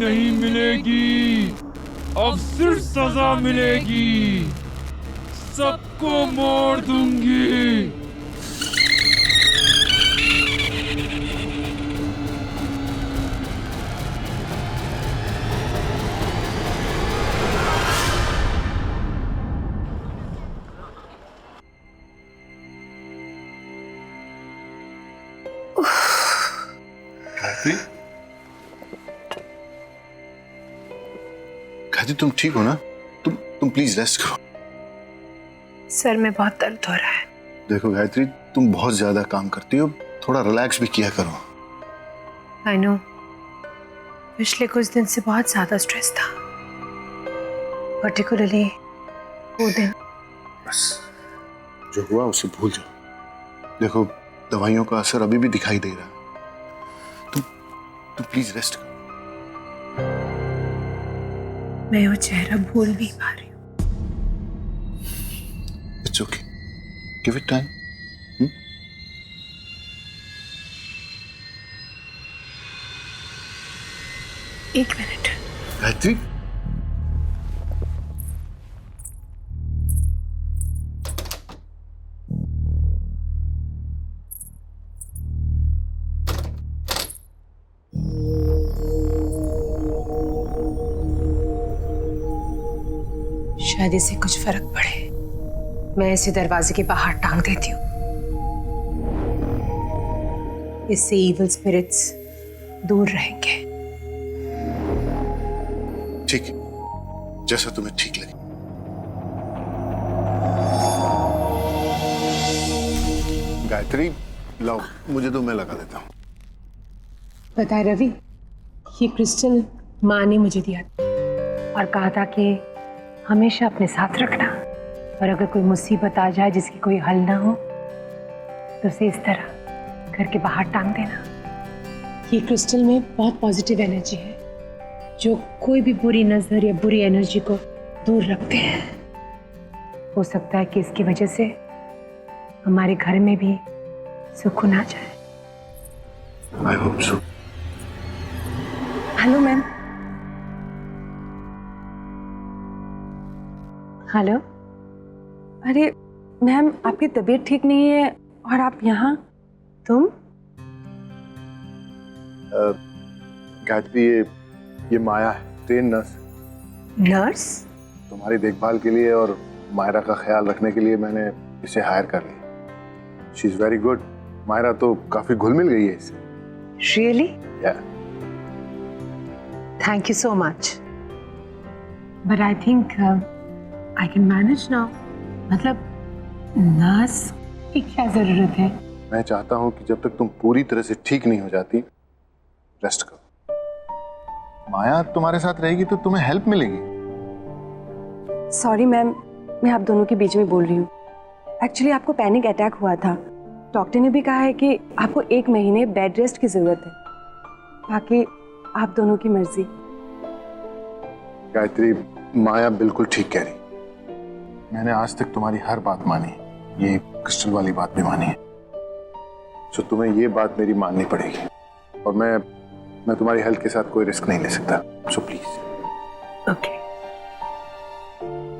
नहीं मिलेगी, अब सिर्फ सजा मिलेगी। सबको मोड़ दूंगी। गायत्री तुम ठीक हो ना? तुम प्लीज रेस्ट करो। सर में बहुत दर्द हो रहा है। देखो गायत्री, तुम बहुत ज्यादा काम करती हो, थोड़ा रिलैक्स भी किया करो। आई नो, पिछले कुछ दिन से बहुत ज्यादा स्ट्रेस था, पर्टिकुलरली वो दिन। बस जो हुआ उसे भूल जाओ। देखो दवाइयों का असर अभी भी दिखाई दे रहा है। तुम प्लीज रेस्ट करो। मैं वो चेहरा भूल नहीं पा रही हूँ। It's okay, give it time. एक मिनट। गायत्री, शायद इससे कुछ फर्क पड़े। मैं इसे दरवाजे के बाहर टांग देती हूँ, इससे इविल स्पिरिट्स दूर रहेंगे। ठीक है, जैसा तुम्हें ठीक लगे। गायत्री लाओ, मुझे तो मैं लगा देता हूँ। पता है रवि, ये क्रिस्टल माँ ने मुझे दिया था और कहा था कि हमेशा अपने साथ रखना, और अगर कोई मुसीबत आ जाए जिसकी कोई हल ना हो तो उसे इस तरह घर के बाहर टांग देना। ये क्रिस्टल में बहुत पॉजिटिव एनर्जी है जो कोई भी बुरी नजर या बुरी एनर्जी को दूर रखते हैं। हो सकता है कि इसकी वजह से हमारे घर में भी सुकून आ जाए। I hope so. Hello ma'am. Hello. अरे मैम, आपकी तबीयत ठीक नहीं है और आप यहाँ? तुम? गायत्री, ये माया है, ट्रेन नर्स। नर्स? तुम्हारी देखभाल के लिए और मायरा का ख्याल रखने के लिए मैंने इसे हायर कर लिया। She is very good. Myra तो काफी घुल मिल गई है इससे। Really? Yeah. Thank you so much. But I think I can manage now. मतलब नर्स की क्या जरूरत है? मैं चाहता हूँ कि जब तक तुम पूरी तरह से ठीक नहीं हो जाती, रेस्ट करो। माया तुम्हारे साथ रहेगी तो तुम्हें हेल्प मिलेगी। सॉरी मैम, मैं आप दोनों के बीच में बोल रही हूँ। एक्चुअली आपको पैनिक अटैक हुआ था। डॉक्टर ने भी कहा है कि आपको 1 महीने बेड रेस्ट की जरूरत है। बाकी आप दोनों की मर्जी। गायत्री, माया बिल्कुल ठीक कह रही। मैंने आज तक तुम्हारी हर बात मानी, ये क्रिस्टल वाली बात भी मानी है। सो तुम्हें ये बात मेरी माननी पड़ेगी, और मैं तुम्हारी हेल्थ के साथ कोई रिस्क नहीं ले सकता। So please. ओके।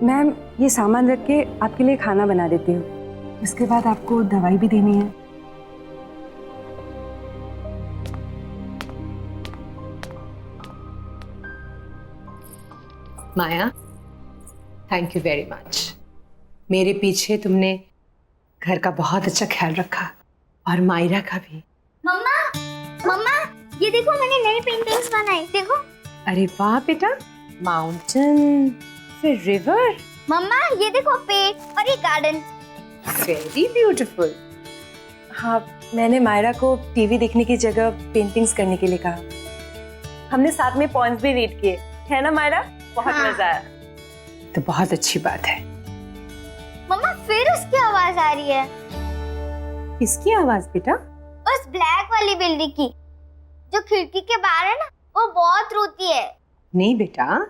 मैम, ये सामान रख के आपके लिए खाना बना देती हूँ। उसके बाद आपको दवाई भी देनी है। माया, थैंक यू वेरी मच। मेरे पीछे तुमने घर का बहुत अच्छा ख्याल रखा, और मायरा का भी। मम्मा, मम्मा, ये देखो मैंने नई पेंटिंग्स बनाई, देखो। अरे वाह बेटा, माउंटेन, फिर रिवर। मम्मा, ये देखो पेड़ और ये गार्डन। Very beautiful. हाँ, मैंने मायरा को टीवी देखने की जगह पेंटिंग्स करने के लिए कहा। हमने साथ में पॉइंट्स भी रीड किए, है ना मायरा? बहुत मजा आया। तो बहुत अच्छी बात है। मम्मा, फिर उसकी आवाज आ रही है। किसकी आवाज बेटा? उस ब्लैक वाली बिल्ली की, जो खिड़की के बाहर है ना, वो बहुत रोती है। नहीं बेटा,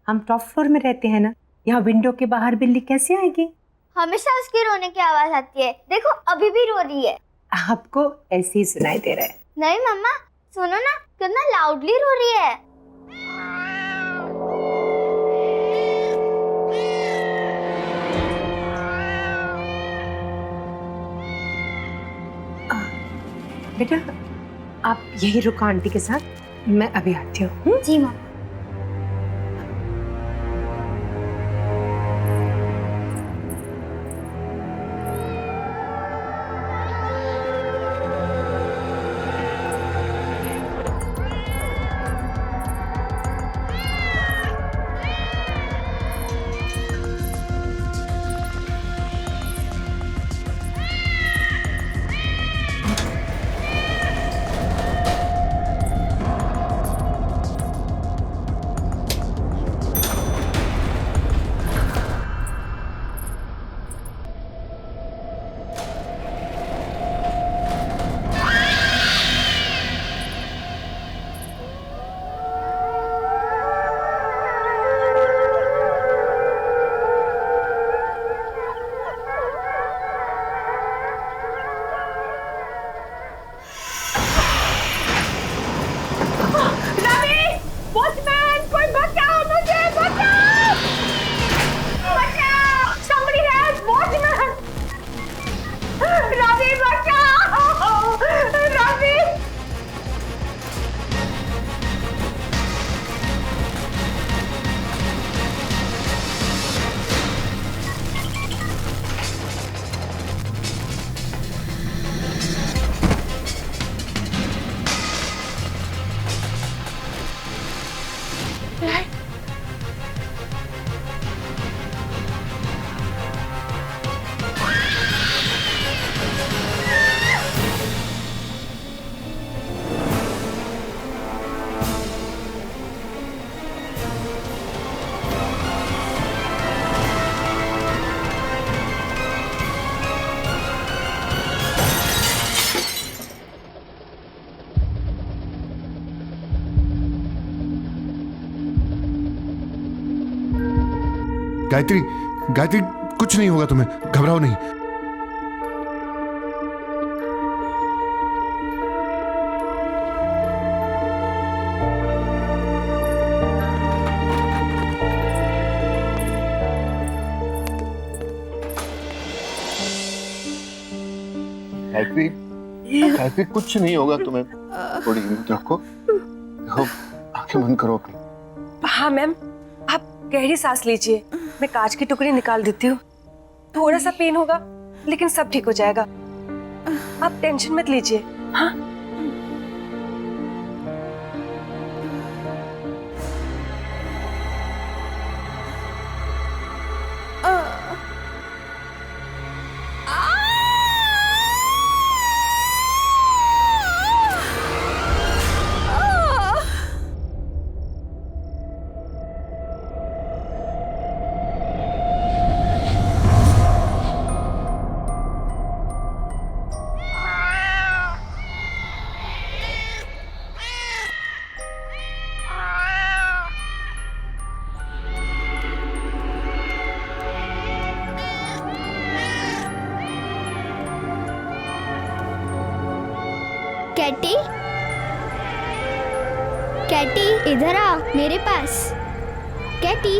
हम टॉप फ्लोर में रहते हैं ना, यहाँ विंडो के बाहर बिल्ली कैसे आएगी? हमेशा उसकी रोने की आवाज आती है, देखो अभी भी रो रही है। आपको ऐसे ही सुनाई दे रहा है। नहीं मम्मा, सुनो ना, कितना लाउडली रो रही है। बेटा आप यही रुको आंटी के साथ, मैं अभी आती हूँ। जी माँ। गायत्री, गायत्री कुछ नहीं होगा तुम्हें, घबराओ नहीं। गायत्री, गायत्री कुछ नहीं होगा तुम्हें, थोड़ी हिम्मत रखो, आंखें बंद करो अपनी। हाँ मैम, आप गहरी सांस लीजिए, मैं कांच की टुकड़ी निकाल देती हूँ। थोड़ा सा पेन होगा लेकिन सब ठीक हो जाएगा, आप टेंशन मत लीजिए। हाँ कैटी, कैटी इधर आ मेरे पास। कैटी,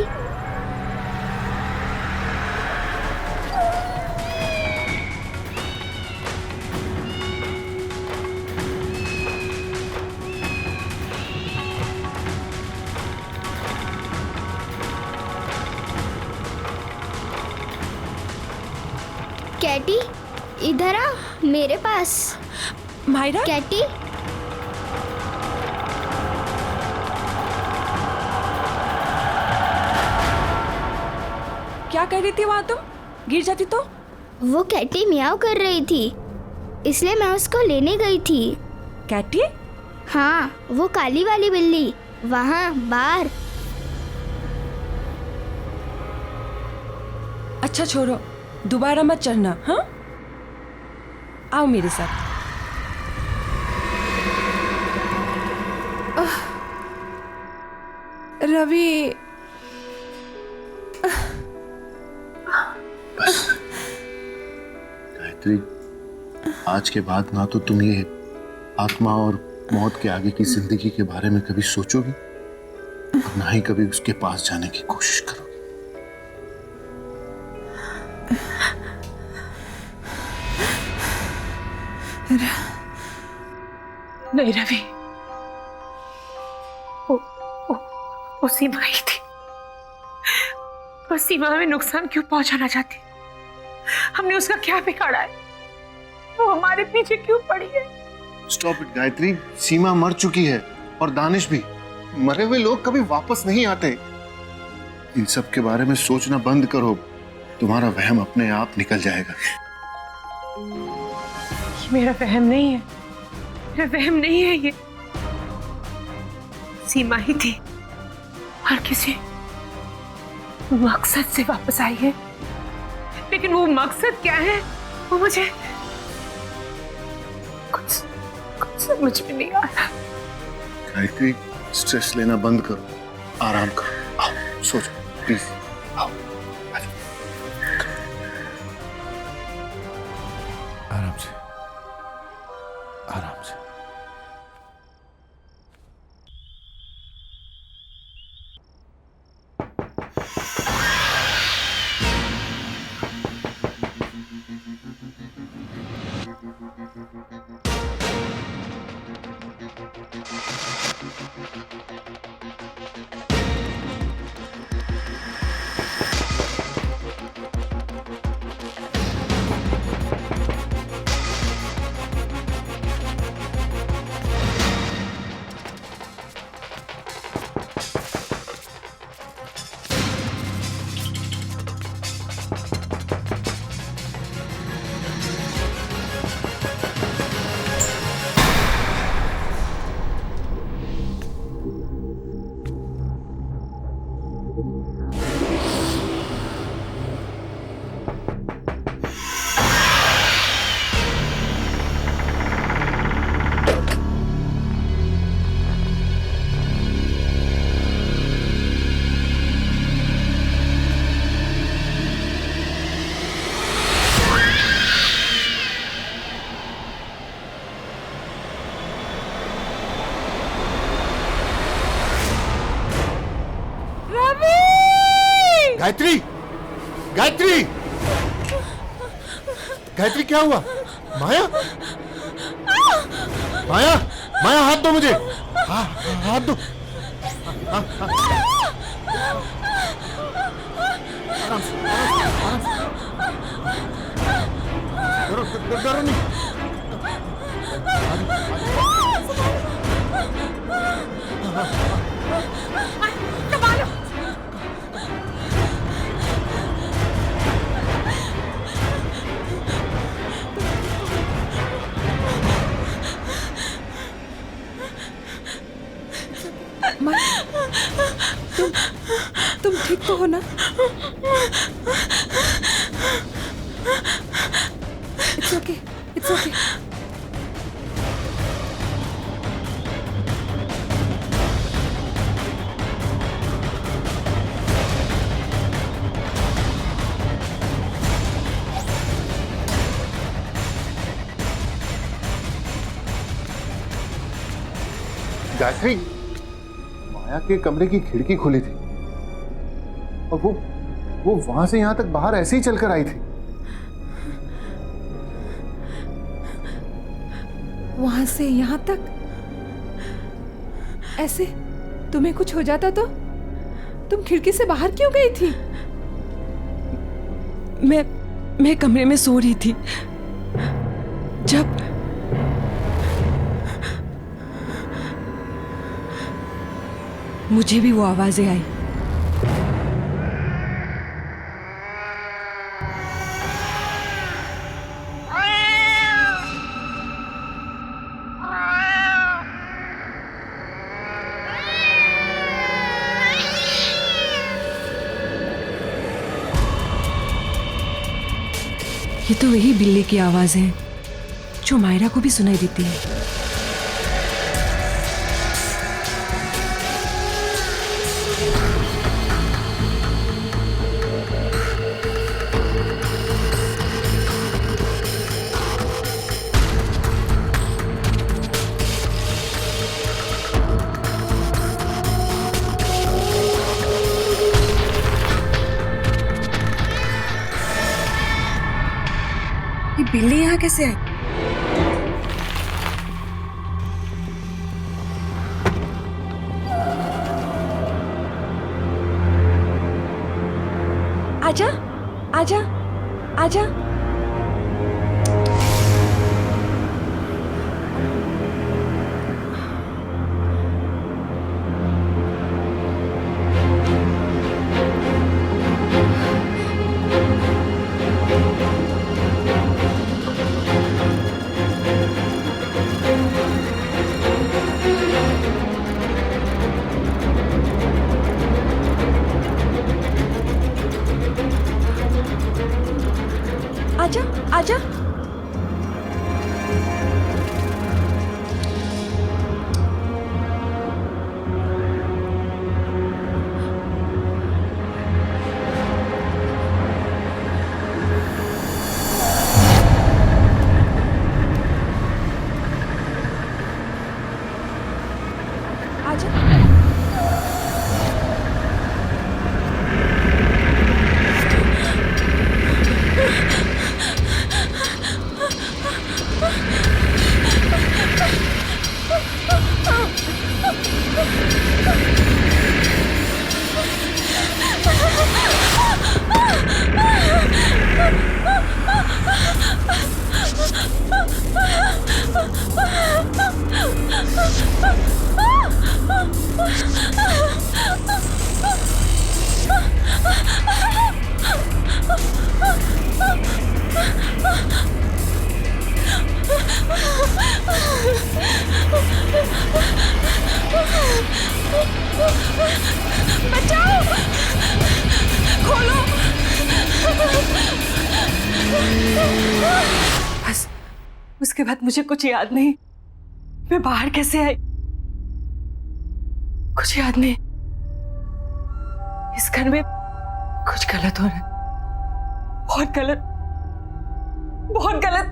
कैटी इधर आ मेरे पास। मायरा, कैटी, क्या कह रही थी वहां तुम? गिर जाती तो? वो कैटी मियाओ कर रही थी, इसलिए मैं उसको लेने गई थी। कैटी? हाँ, वो काली वाली बिल्ली, वहाँ बाहर। अच्छा छोड़ो, दोबारा मत चढ़ना। हाँ, आओ मेरे साथ। रवि, बस गायत्री, आज के बाद ना तो तुम ये आत्मा और मौत के आगे की जिंदगी के बारे में कभी सोचोगी और ना ही कभी उसके पास जाने की कोशिश करोगे। नहीं रवि, वो सीमा ही थी। वो सीमा में नुकसान क्यों पहुंचाना चाहती? हमने उसका क्या बिगाड़ा है? वो हमारे पीछे क्यों पड़ी है? स्टॉप इट गायत्री, सीमा मर चुकी है और दानिश भी। मरे हुए लोग कभी वापस नहीं आते। इन सब के बारे में सोचना बंद करो, तुम्हारा वहम अपने आप निकल जाएगा। मेरा वहम नहीं है, मेरा वहम नहीं है ये। सीमा ही थी और किसी मकसद से वापस आई है, लेकिन वो मकसद क्या है वो मुझे कुछ समझ में नहीं आ रहा। गायत्री, स्ट्रेस लेना बंद करो, आराम करो, आओ सोचो प्लीज, आओ आराम से, आराम से। गायत्री, गायत्री, गायत्री क्या हुआ? माया, माया, माया हाथ दो मुझे, हाथ दो। आराम से, आराम से। डरो नहीं। तुम ठीक तो हो ना? It's okay, it's okay. Gayatri, माया के कमरे की खिड़की खुली थी और वो वहां से यहां तक बाहर ऐसे ही चलकर आई थी। वहां से यहां तक ऐसे? तुम्हें कुछ हो जाता तो? तुम खिड़की से बाहर क्यों गई थी? मैं कमरे में सो रही थी जब मुझे भी वो आवाजें आई। ये तो वही बिल्ली की आवाज है जो मायरा को भी सुनाई देती है। ये बिल्ली यहाँ कैसे आई? आजा, आजा, आजा। आजा, आजा। बचाओ, खोलो। बस उसके बाद मुझे कुछ याद नहीं। मैं बाहर कैसे आई कुछ याद नहीं। इस घर में कुछ गलत हो रहा है, बहुत गलत, बहुत गलत।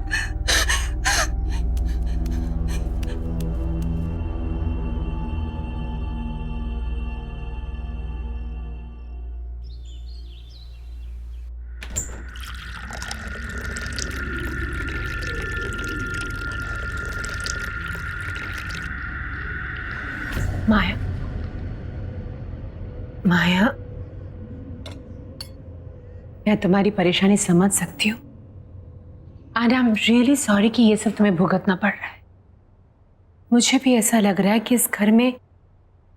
माया, माया, मैं तुम्हारी परेशानी समझ सकती हूँ। And I am really sorry कि ये सब तुम्हें भुगतना पड़ रहा है। मुझे भी ऐसा लग रहा है कि इस घर में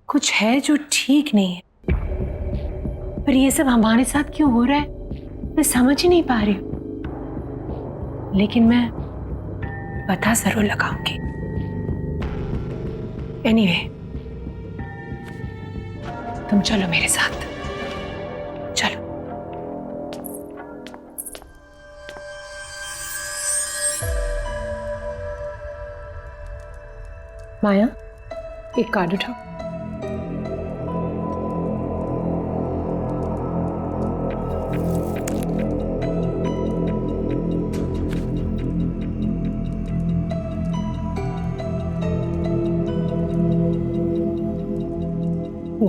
कुछ है जो ठीक नहीं है, पर ये सब हमारे साथ क्यों हो रहा है मैं समझ ही नहीं पा रही हूँ। लेकिन मैं पता जरूर लगाऊंगी। एनीवे, तुम चलो मेरे साथ, चलो। माया, एक कार्ड उठाओ।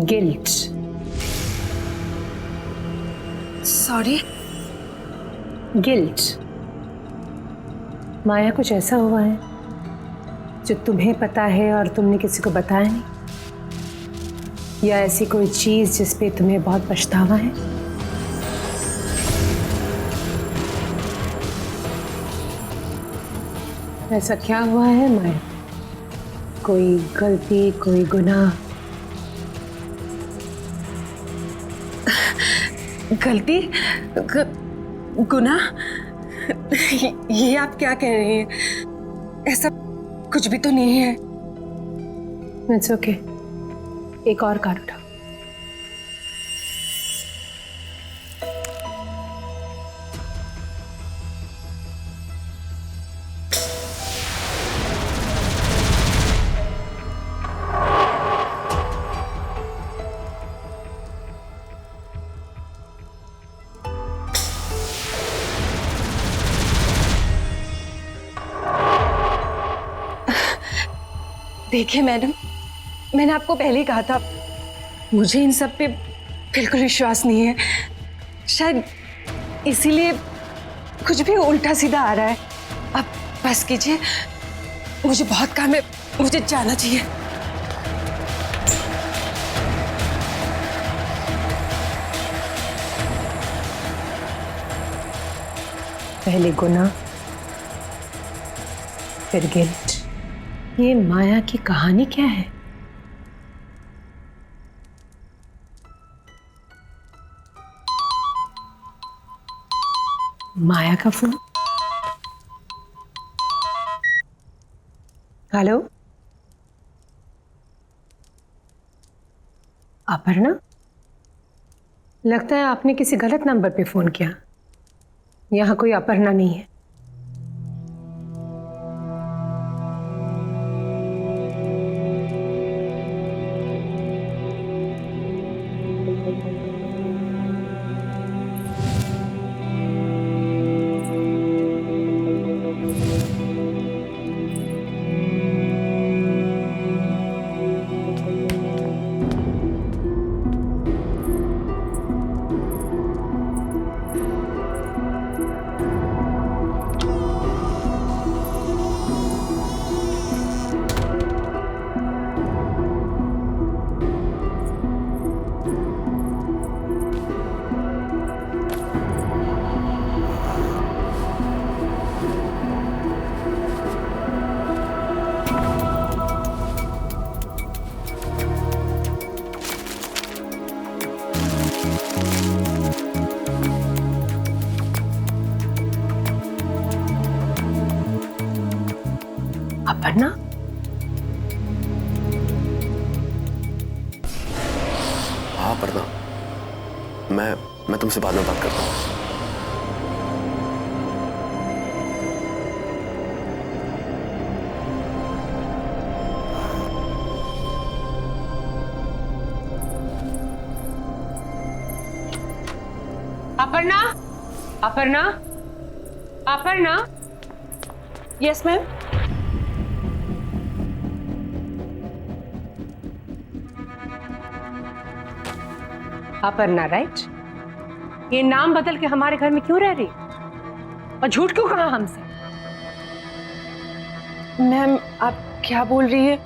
गिल्ट। सॉरी? गिल्ट। माया, कुछ ऐसा हुआ है जो तुम्हें पता है और तुमने किसी को बताया नहीं, या ऐसी कोई चीज जिस पे तुम्हें बहुत पछतावा है? ऐसा क्या हुआ है माया? कोई गलती, कोई गुनाह? गलती, गुनाह? ये आप क्या कह रही हैं? ऐसा कुछ भी तो नहीं है। इट्स ओके, एक और कार्ड उठाओ। देखिए मैडम, मैंने आपको पहले ही कहा था, मुझे इन सब पे बिल्कुल विश्वास नहीं है। शायद इसीलिए कुछ भी उल्टा सीधा आ रहा है। अब बस कीजिए, मुझे बहुत काम है, मुझे जाना चाहिए। पहले गुनाह, फिर गिल्ट। ये माया की कहानी क्या है? माया का फोन। हेलो, अपर्णा, लगता है आपने किसी गलत नंबर पे फोन किया। यहाँ कोई अपर्णा नहीं है। अपर्णा, हाँ अपर्णा, मैं तुमसे बाद में बात करता हूँ। Aparna, Aparna, Aparna. Yes ma'am. Aparna, right? ये नाम बदल के हमारे घर में क्यों रह रही और झूठ क्यों कहा हमसे? मैम, आप क्या बोल रही है?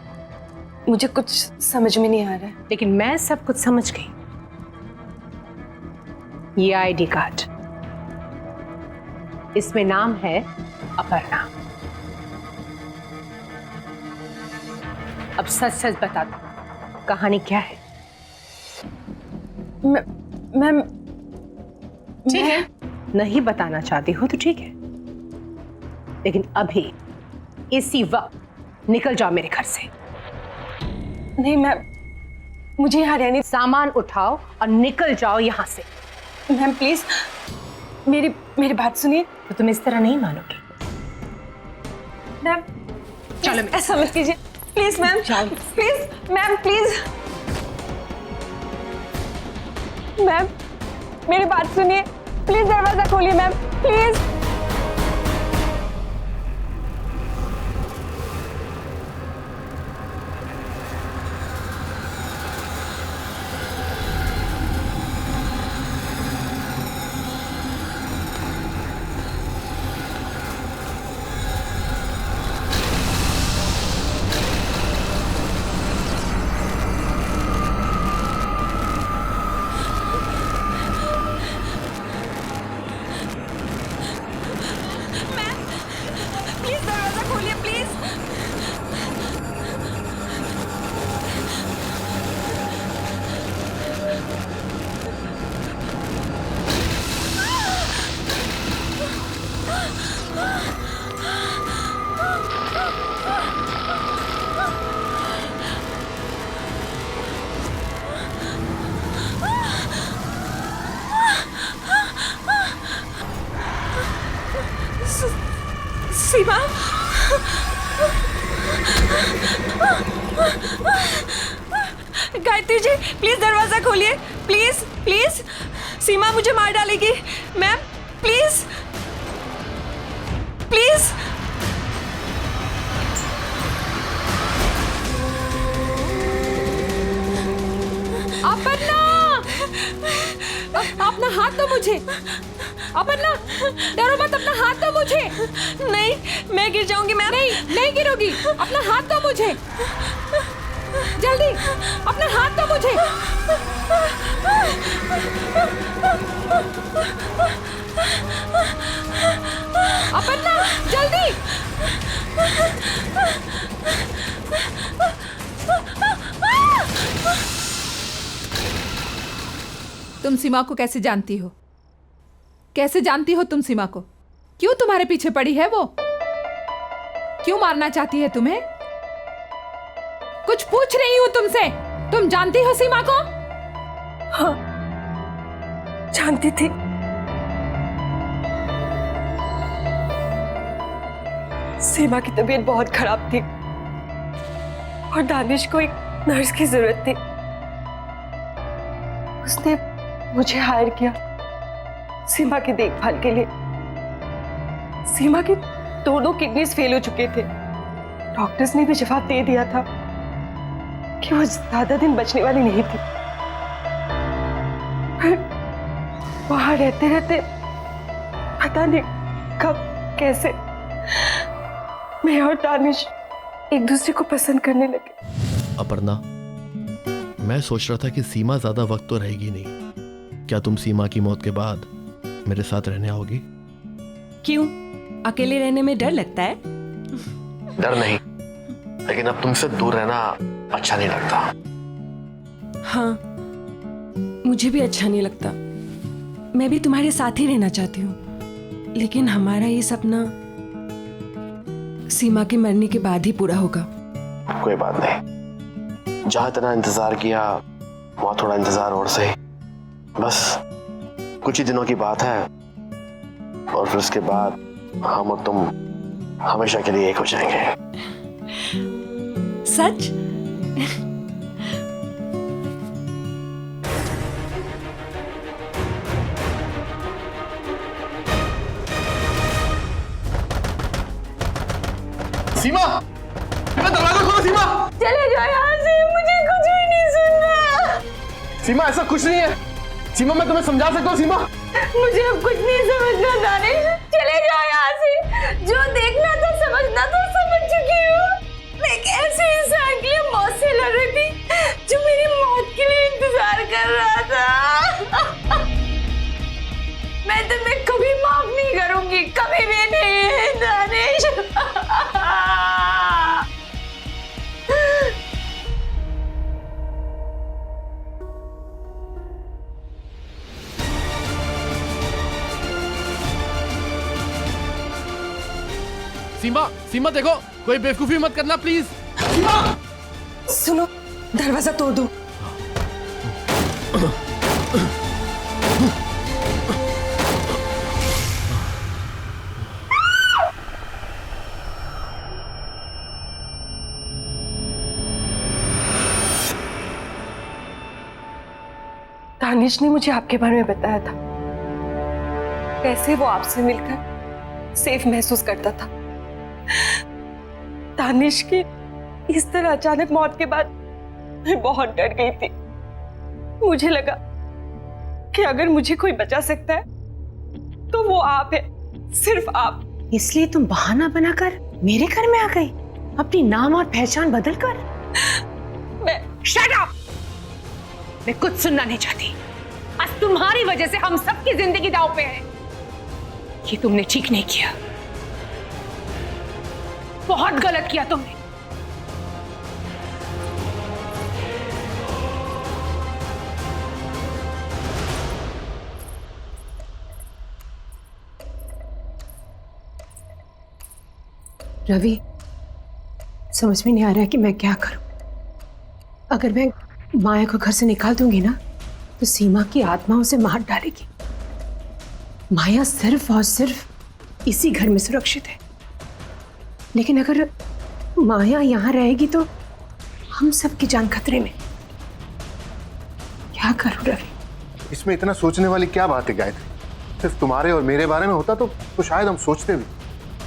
मुझे कुछ समझ में नहीं आ रहा है। लेकिन मैं सब कुछ समझ गई। ये आईडी कार्ड, इसमें नाम है अपर्णा। अब सच सच बता दो, कहानी क्या है? मैम, ठीक है, नहीं बताना चाहती हो तो ठीक है, लेकिन अभी इसी वक्त निकल जाओ मेरे घर से। नहीं मैम, मुझे यहाँ रहने। सामान उठाओ और निकल जाओ यहाँ से। मैम प्लीज, मेरी बात सुनिए। तो तुम इस तरह नहीं मानोगे। मैम चलो, ऐसा मत कीजिए please ma'am. Please ma'am, please ma'am, मेरी बात सुनिए। प्लीज दरवाजा खोलिए ma'am, please. Seema, Gayatri ji please दरवाजा खोलिए, प्लीज प्लीज। सीमा मुझे मार डालेगी मैम, प्लीज प्लीज। अपर्णा, अपना हाथ दो मुझे। अपर्णा डरो मत, अपना हाथ दो मुझे। नहीं, मैं गिर जाऊंगी मैम। नहीं, नहीं गिरोगी, अपना हाथ दो मुझे, जल्दी अपना हाथ दो मुझे। अपर्णा जल्दी। तुम सीमा को कैसे जानती हो? कैसे जानती हो तुम सीमा को? क्यों तुम्हारे पीछे पड़ी है वो? क्यों मारना चाहती है तुम्हें? कुछ पूछ रही हूं तुमसे। तुम जानती हो सीमा को? हाँ, जानती थी। सीमा की तबीयत बहुत खराब थी और दानिश को एक नर्स की जरूरत थी। उसने मुझे हायर किया सीमा की देखभाल के लिए। सीमा की दोनों किडनीज फेल हो चुके थे। डॉक्टर्स ने भी जवाब दे दिया था कि वो ज्यादा दिन बचने वाली नहीं थी। फिर वहां रहते रहते पता नहीं कब कैसे मैं और दानिश एक दूसरे को पसंद करने लगे। अपर्णा, मैं सोच रहा था कि सीमा ज्यादा वक्त तो रहेगी नहीं। क्या तुम सीमा की मौत के बाद मेरे साथ रहने आओगी? क्यों? अकेले रहने में डर लगता है? डर नहीं, लेकिन अब तुमसे दूर रहना अच्छा नहीं लगता। हाँ, मुझे भी अच्छा नहीं लगता। मैं भी तुम्हारे साथ ही रहना चाहती हूँ, लेकिन हमारा ये सपना सीमा के मरने के बाद ही पूरा होगा। कोई बात नहीं, जहां इतना इंतजार किया वहां थोड़ा इंतजार और सही। बस कुछ ही दिनों की बात है और फिर उसके बाद हम और तुम हमेशा के लिए एक हो जाएंगे। सच? सीमा, दरवाजा खोलो। सीमा, चले जाओ यहाँ से, मुझे कुछ भी नहीं सुनना। सीमा, ऐसा कुछ नहीं है। सीमा, मैं तुम्हें समझा सकता हूँ। सीमा, मुझे अब कुछ नहीं समझना दानिश, चले जाओ यहाँ से। जो देखना था समझना था समझ चुकी हूँ। मैं एक ऐसे इंसान के लिए मौत से लड़ रही थी जो मेरी मौत के लिए इंतजार कर रहा था। मैं तुम्हें कभी माफ नहीं करूंगी, कभी भी नहीं दानिश। सीमा, सीमा देखो, कोई बेवकूफी मत करना प्लीज। सीमा, सुनो, दरवाजा तोड़ दो। दानिश ने मुझे आपके बारे में बताया था, कैसे वो आपसे मिलकर सेफ महसूस करता था। दानिश की इस तरह अचानक मौत के बाद मैं बहुत डर गई थी। मुझे लगा कि अगर मुझे कोई बचा सकता है तो वो आप है, सिर्फ आप। इसलिए तुम बहाना बनाकर मेरे घर में आ गई, अपनी नाम और पहचान बदलकर। मैं शट अप! मैं कुछ सुनना नहीं चाहती। आज तुम्हारी वजह से हम सबकी जिंदगी दांव पे है। ये तुमने ठीक नहीं किया, बहुत गलत किया तुमने। रवि, समझ में नहीं आ रहा है कि मैं क्या करूं। अगर मैं माया को घर से निकाल दूंगी ना तो सीमा की आत्मा उसे मार डालेगी। माया सिर्फ और सिर्फ इसी घर में सुरक्षित है, लेकिन अगर माया यहां रहेगी तो हम सबकी जान खतरे में। क्या करूं रवि? इसमें इतना सोचने वाली क्या बात है गायत्री? सिर्फ तुम्हारे और मेरे बारे में होता तो शायद हम सोचते भी,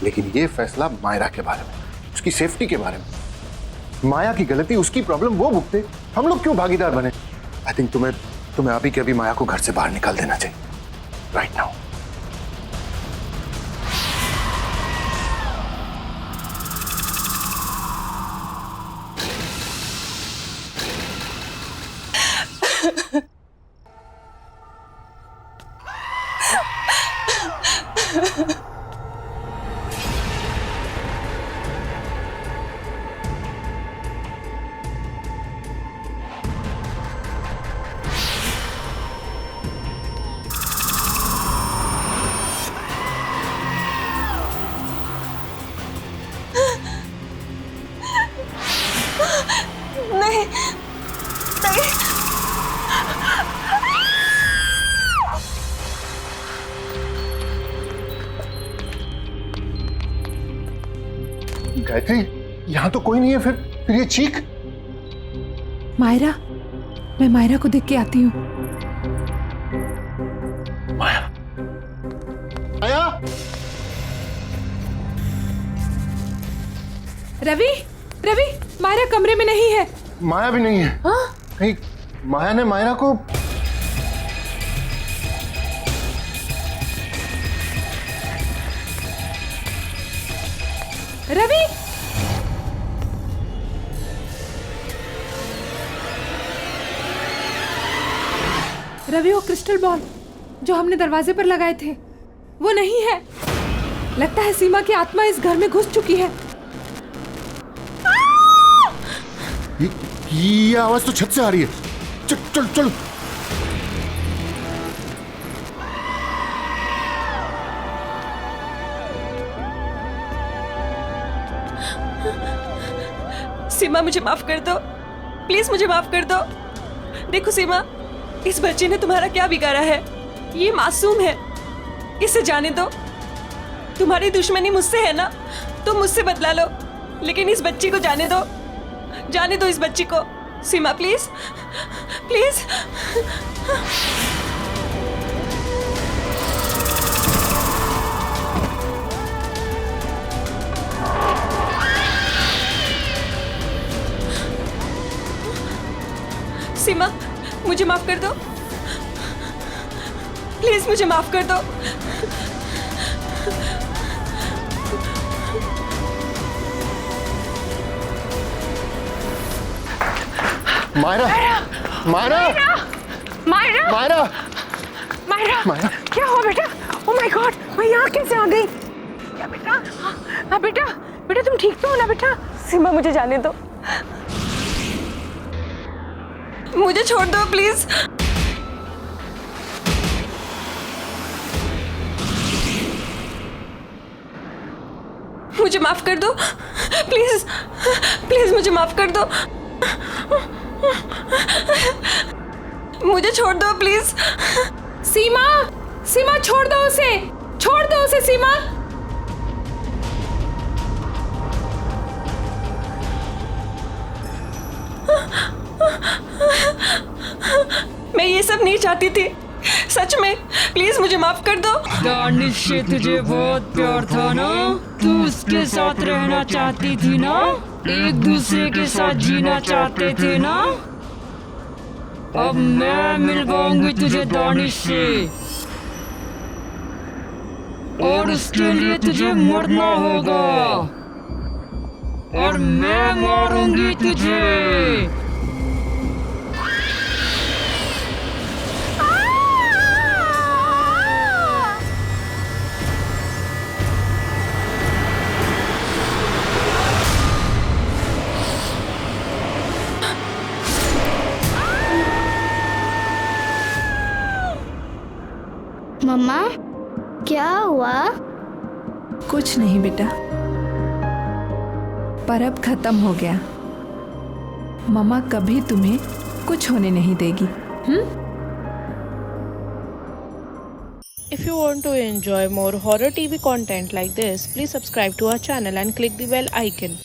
लेकिन ये फैसला मायरा के बारे में, उसकी सेफ्टी के बारे में। माया की गलती, उसकी प्रॉब्लम वो भुगते, हम लोग क्यों भागीदार बने? आई थिंक तुम्हें अभी के अभी माया को घर से बाहर निकाल देना चाहिए, राइट नाउ। नहीं। गायत्री, यहाँ तो कोई नहीं है, फिर ये चीख। मायरा, मैं मायरा को देख के आती हूँ। माया, माया। रवि, रवि, मायरा कमरे में नहीं है। माया भी नहीं है। हाँ? कहीं माया ने मायरा को। रवि, रवि, वो क्रिस्टल बॉल जो हमने दरवाजे पर लगाए थे वो नहीं है। लगता है सीमा की आत्मा इस घर में घुस चुकी है। ये आवाज तो छत से आ रही है। चल चल चल। सीमा, मुझे माफ कर दो, प्लीज मुझे माफ कर दो। देखो सीमा, इस बच्चे ने तुम्हारा क्या बिगाड़ा है? ये मासूम है, इसे जाने दो। तुम्हारी दुश्मनी मुझसे है ना, तो मुझसे बदला लो, लेकिन इस बच्ची को जाने दो, जाने दो इस बच्ची को। सीमा प्लीज, प्लीज। सीमा, मुझे माफ कर दो, प्लीज मुझे माफ कर दो। मायरा, मायरा, मायरा, मायरा, मायरा, मायरा। क्या हुआ बेटा? ओह माय गॉड, मैं यहाँ कैसे आ गई? क्या बेटा? हाँ बेटा, बेटा तुम ठीक तो हो ना बेटा? सीमा, मुझे जाने दो, मुझे छोड़ दो प्लीज। मुझे माफ कर दो, प्लीज, प्लीज मुझे माफ कर दो। मुझे छोड़ दो प्लीज। सीमा, सीमा छोड़ दो उसे, छोड़ दो उसे सीमा। मैं ये सब नहीं चाहती थी, सच में, प्लीज मुझे माफ कर दो। दानिश से तुझे बहुत प्यार था ना, तू उसके साथ रहना चाहती थी ना, एक दूसरे के साथ जीना चाहते थे ना। अब मैं मिलवाऊंगी तुझे दानिश से, और उसके लिए तुझे मरना होगा, और मैं मारूंगी तुझे। मम्मा, क्या हुआ? कुछ नहीं बेटा, पर अब खत्म हो गया। मम्मा कभी तुम्हें कुछ होने नहीं देगी। If you want to enjoy more horror TV content like this, please subscribe to our channel and click the bell icon.